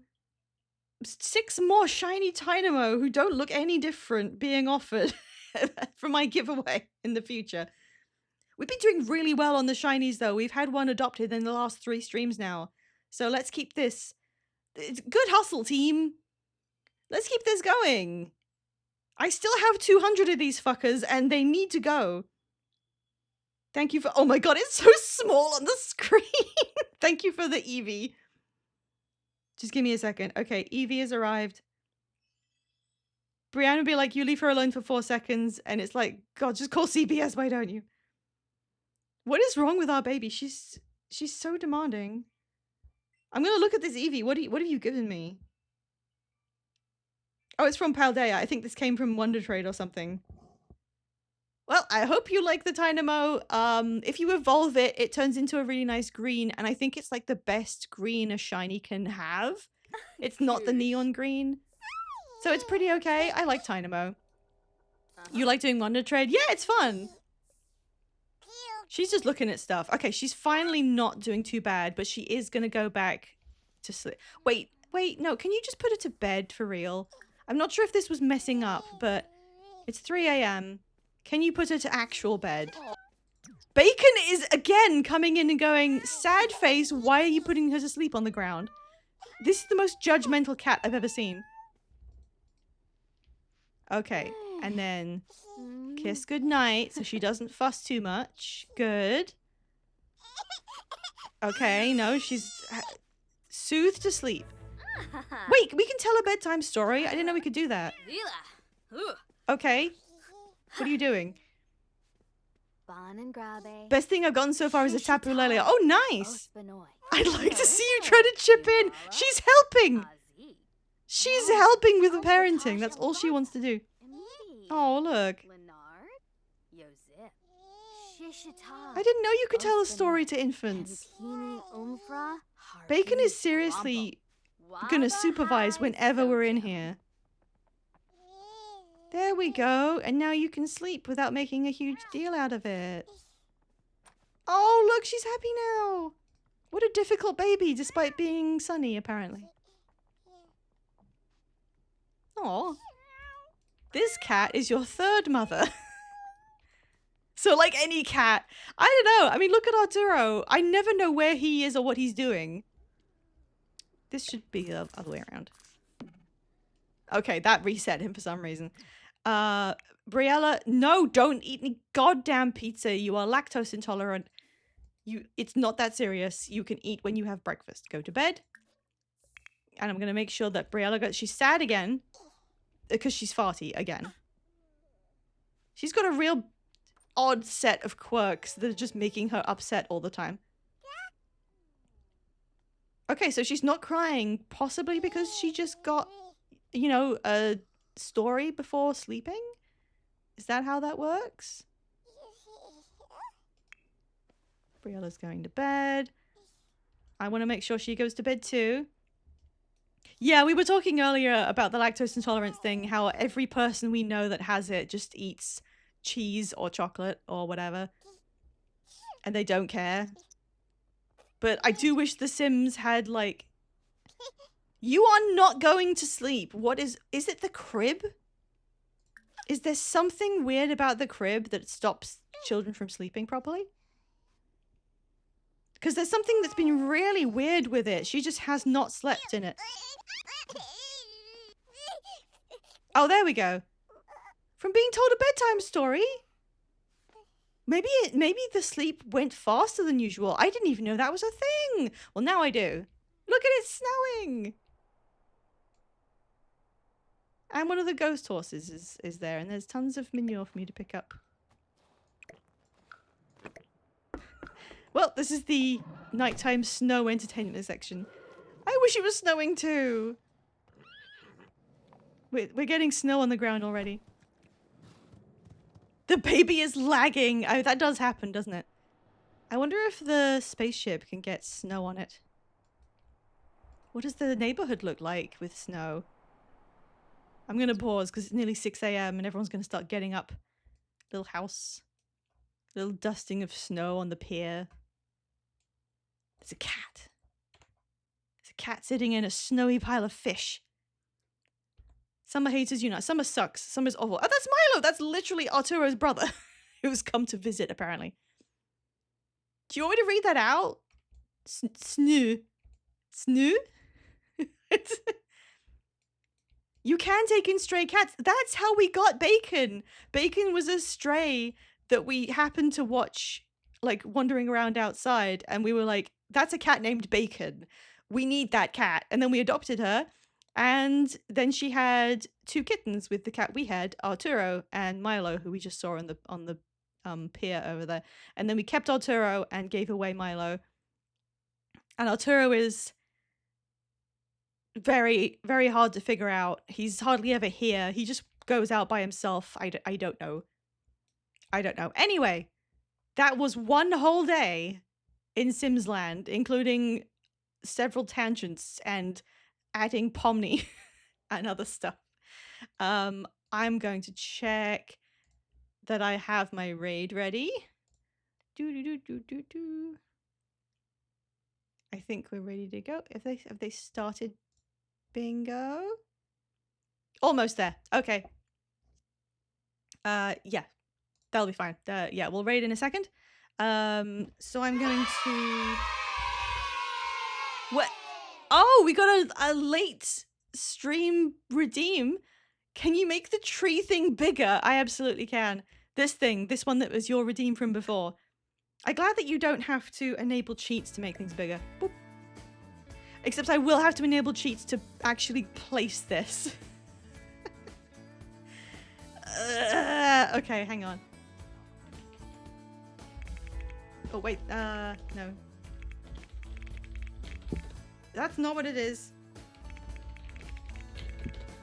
6 more shiny Tynamo who don't look any different being offered from my giveaway in the future. We've been doing really well on the shinies though. We've had one adopted in the last 3 streams now. So let's keep this. It's good hustle, team. Let's keep this going. I still have 200 of these fuckers and they need to go. Thank you for... oh my god, it's so small on the screen. Thank you for the Eevee. Just give me a second. Okay, Eevee has arrived. Brianna would be like, you leave her alone for 4 seconds. And it's like, god, just call CPS, why don't you? What is wrong with our baby? She's so demanding. I'm gonna look at this Eevee. What have you given me? Oh, it's from Paldea. I think this came from Wonder Trade or something. Well, I hope you like the Tynamo. If you evolve it, it turns into a really nice green, and I think it's like the best green a shiny can have. It's not the neon green. So it's pretty okay. I like Tynamo. You like doing Wonder Trade? Yeah, it's fun. She's just looking at stuff. Okay, she's finally not doing too bad, but she is gonna go back to sleep. Wait, no, can you just put her to bed for real? I'm not sure if this was messing up, but it's 3 a.m. Can you put her to actual bed? Bacon is again coming in and going, sad face, why are you putting her to sleep on the ground? This is the most judgmental cat I've ever seen. Okay, and then kiss goodnight so she doesn't fuss too much. Good. Okay, no, she's soothed to sleep. Wait, we can tell a bedtime story? I didn't know we could do that. Okay. What are you doing? Best thing I've gotten so far is a Tapu Lele. Oh, nice! I'd like to see you try to chip in. She's helping! She's helping with the parenting. That's all she wants to do. Oh, look. I didn't know you could tell a story to infants. Bacon is seriously gonna supervise whenever we're in here. There we go. And now you can sleep without making a huge deal out of it. Oh, look, she's happy now. What a difficult baby, despite being sunny, apparently. Aw. This cat is your third mother. So like any cat. I don't know. I mean, look at Arturo. I never know where he is or what he's doing. This should be the other way around. Okay, that reset him for some reason. Briella, no, don't eat any goddamn pizza. You are lactose intolerant. It's not that serious. You can eat when you have breakfast. Go to bed. And I'm going to make sure that Briella she's sad again. Because she's farty again. She's got a real odd set of quirks that are just making her upset all the time. Okay, so she's not crying, possibly because she just got, you know, a story before sleeping? Is that how that works? Briella's going to bed. I want to make sure she goes to bed too. Yeah, we were talking earlier about the lactose intolerance thing, how every person we know that has it just eats cheese or chocolate or whatever. And they don't care. But I do wish The Sims had, like... You are not going to sleep. What is it the crib? Is there something weird about the crib that stops children from sleeping properly? Because there's something that's been really weird with it. She just has not slept in it. Oh, there we go. From being told a bedtime story. Maybe the sleep went faster than usual. I didn't even know that was a thing. Well, now I do. Look at it snowing. And one of the ghost horses is there, and there's tons of manure for me to pick up. Well, this is the nighttime snow entertainment section. I wish it was snowing too. We're getting snow on the ground already. The baby is lagging. Oh, that does happen, doesn't it? I wonder if the spaceship can get snow on it. What does the neighborhood look like with snow? I'm going to pause because it's nearly 6 a.m. and everyone's going to start getting up. Little house. Little dusting of snow on the pier. There's a cat. There's a cat sitting in a snowy pile of fish. Summer hates as you know. Summer sucks. Summer's awful. Oh, that's Milo! That's literally Arturo's brother. Who's come to visit, apparently. Do you want me to read that out? Snoo. Snoo? You can take in stray cats. That's how we got Bacon. Bacon was a stray that we happened to watch, like, wandering around outside. And we were like, that's a cat named Bacon. We need that cat. And then we adopted her. And then she had 2 kittens with the cat we had, Arturo and Milo, who we just saw on the pier over there. And then we kept Arturo and gave away Milo. And Arturo is very, very hard to figure out. He's hardly ever here. He just goes out by himself. I don't know. I don't know. Anyway, that was one whole day in Sims Land, including several tangents and adding Pomni and other stuff. I'm going to check that I have my raid ready. I think we're ready to go. Have they started bingo? Almost there. Okay. Yeah. That'll be fine. Yeah, we'll raid in a second. So I'm going to... What? Oh, we got a late stream redeem. Can you make the tree thing bigger? I absolutely can. This one that was your redeem from before. I'm glad that you don't have to enable cheats to make things bigger. Boop. Except I will have to enable cheats to actually place this. Okay, hang on. Oh, wait, no. That's not what it is.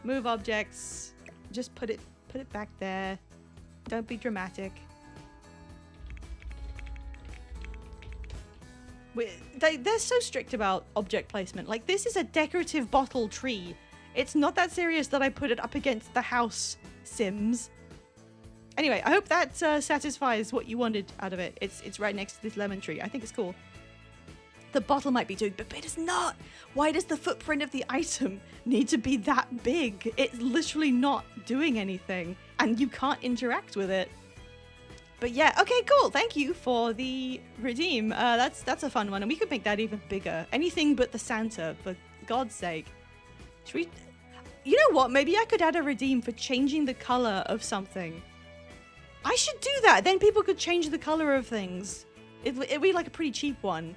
Move objects. Just put it back there. Don't be dramatic. They're so strict about object placement. Like, this is a decorative bottle tree. It's not that serious that I put it up against the house Sims. Anyway, I hope that satisfies what you wanted out of it. It's right next to this lemon tree. I think it's cool. The bottle might be too big, but it is not. Why does the footprint of the item need to be that big? It's literally not doing anything, and you can't interact with it. But yeah, okay, cool. Thank you for the redeem. That's a fun one, and we could make that even bigger. Anything but the Santa, for God's sake. Should we? You know what? Maybe I could add a redeem for changing the color of something. I should do that. Then people could change the color of things. It'd be like a pretty cheap one.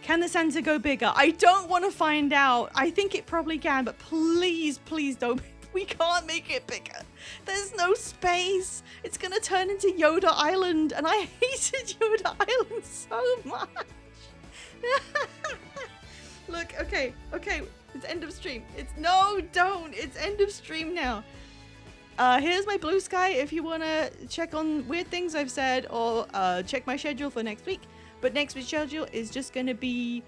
Can the Santa go bigger? I don't want to find out. I think it probably can, but please, please don't. We can't make it bigger. There's no space. It's going to turn into Yoda Island, and I hated Yoda Island so much. Look, okay. It's end of stream. No, don't. It's end of stream now. Here's my blue sky if you want to check on weird things I've said or check my schedule for next week. But next week's schedule is just going to be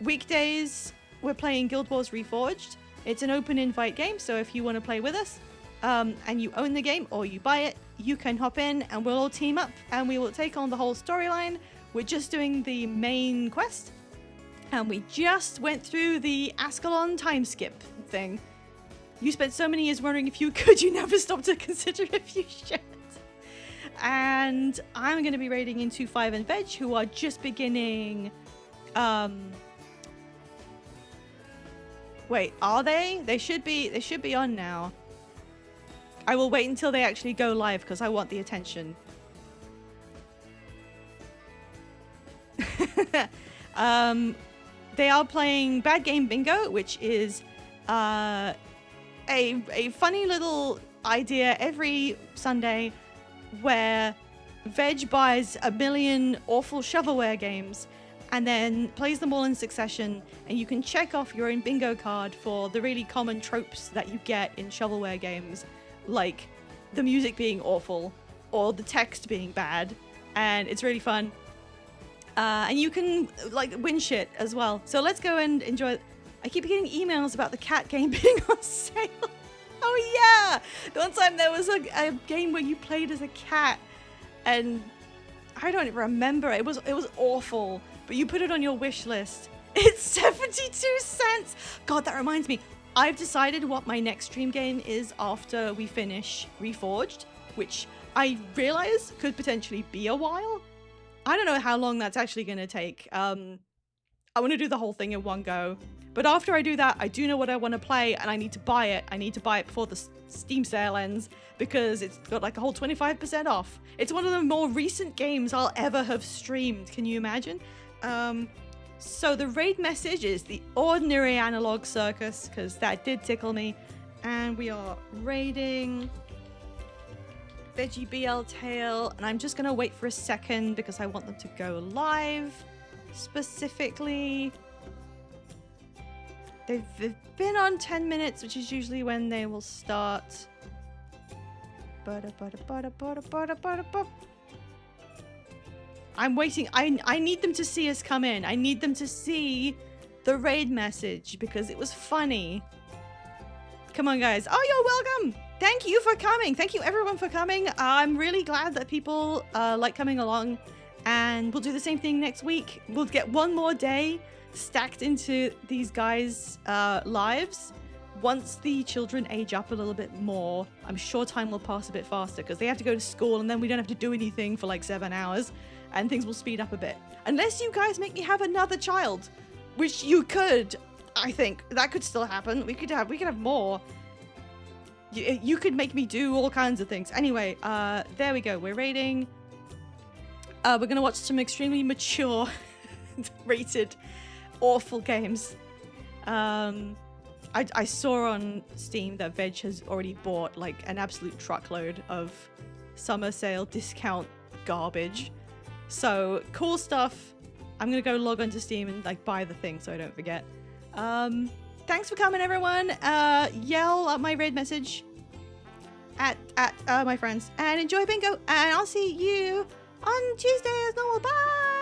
weekdays. We're playing Guild Wars Reforged. It's an open invite game, so if you want to play with us and you own the game or you buy it, you can hop in and we'll all team up and we will take on the whole storyline. We're just doing the main quest and we just went through the Ascalon time skip thing. You spent so many years wondering if you could, you never stopped to consider if you should. And I'm going to be raiding into Five and Veg, who are just beginning. Wait, are they? They should be on now. I will wait until they actually go live because I want the attention. They are playing Bad Game Bingo, which is a funny little idea every Sunday where Veg buys 1 million awful shovelware games and then plays them all in succession, and you can check off your own bingo card for the really common tropes that you get in shovelware games, like the music being awful or the text being bad, and it's really fun. And you can like win shit as well. So let's go and enjoy. I keep getting emails about the cat game being on sale. Oh yeah! The one time there was a game where you played as a cat, and I don't remember. It was awful, but you put it on your wish list. It's 72 cents! God, that reminds me. I've decided what my next stream game is after we finish Reforged, which I realize could potentially be a while. I don't know how long that's actually going to take. I want to do the whole thing in one go. But after I do that, I do know what I want to play, and I need to buy it. I need to buy it before the Steam sale ends, because it's got like a whole 25% off. It's one of the more recent games I'll ever have streamed. Can you imagine? So the raid message is the ordinary analog circus, because that did tickle me. And we are raiding Veggie BL Tail, and I'm just going to wait for a second because I want them to go live specifically. They've been on 10 minutes, which is usually when they will start. I'm waiting. I need them to see us come in. I need them to see the raid message because it was funny. Come on, guys. Oh, you're welcome. Thank you for coming. Thank you, everyone, for coming. I'm really glad that people like coming along, and we'll do the same thing next week. We'll get one more day stacked into these guys' lives. Once the children age up a little bit more, I'm sure time will pass a bit faster because they have to go to school and then we don't have to do anything for like 7 hours. and things will speed up a bit. Unless you guys make me have another child, which you could, I think. That could still happen. We could have more. You could make me do all kinds of things. Anyway, there we go. We're rating. We're gonna watch some extremely mature, rated, awful games. I saw on Steam that Veg has already bought like an absolute truckload of summer sale discount garbage. So cool stuff. I'm gonna go log onto Steam and like buy the thing so I don't forget. Thanks for coming, everyone. Yell at my raid message at my friends and enjoy bingo. And I'll see you on Tuesday as normal. Bye.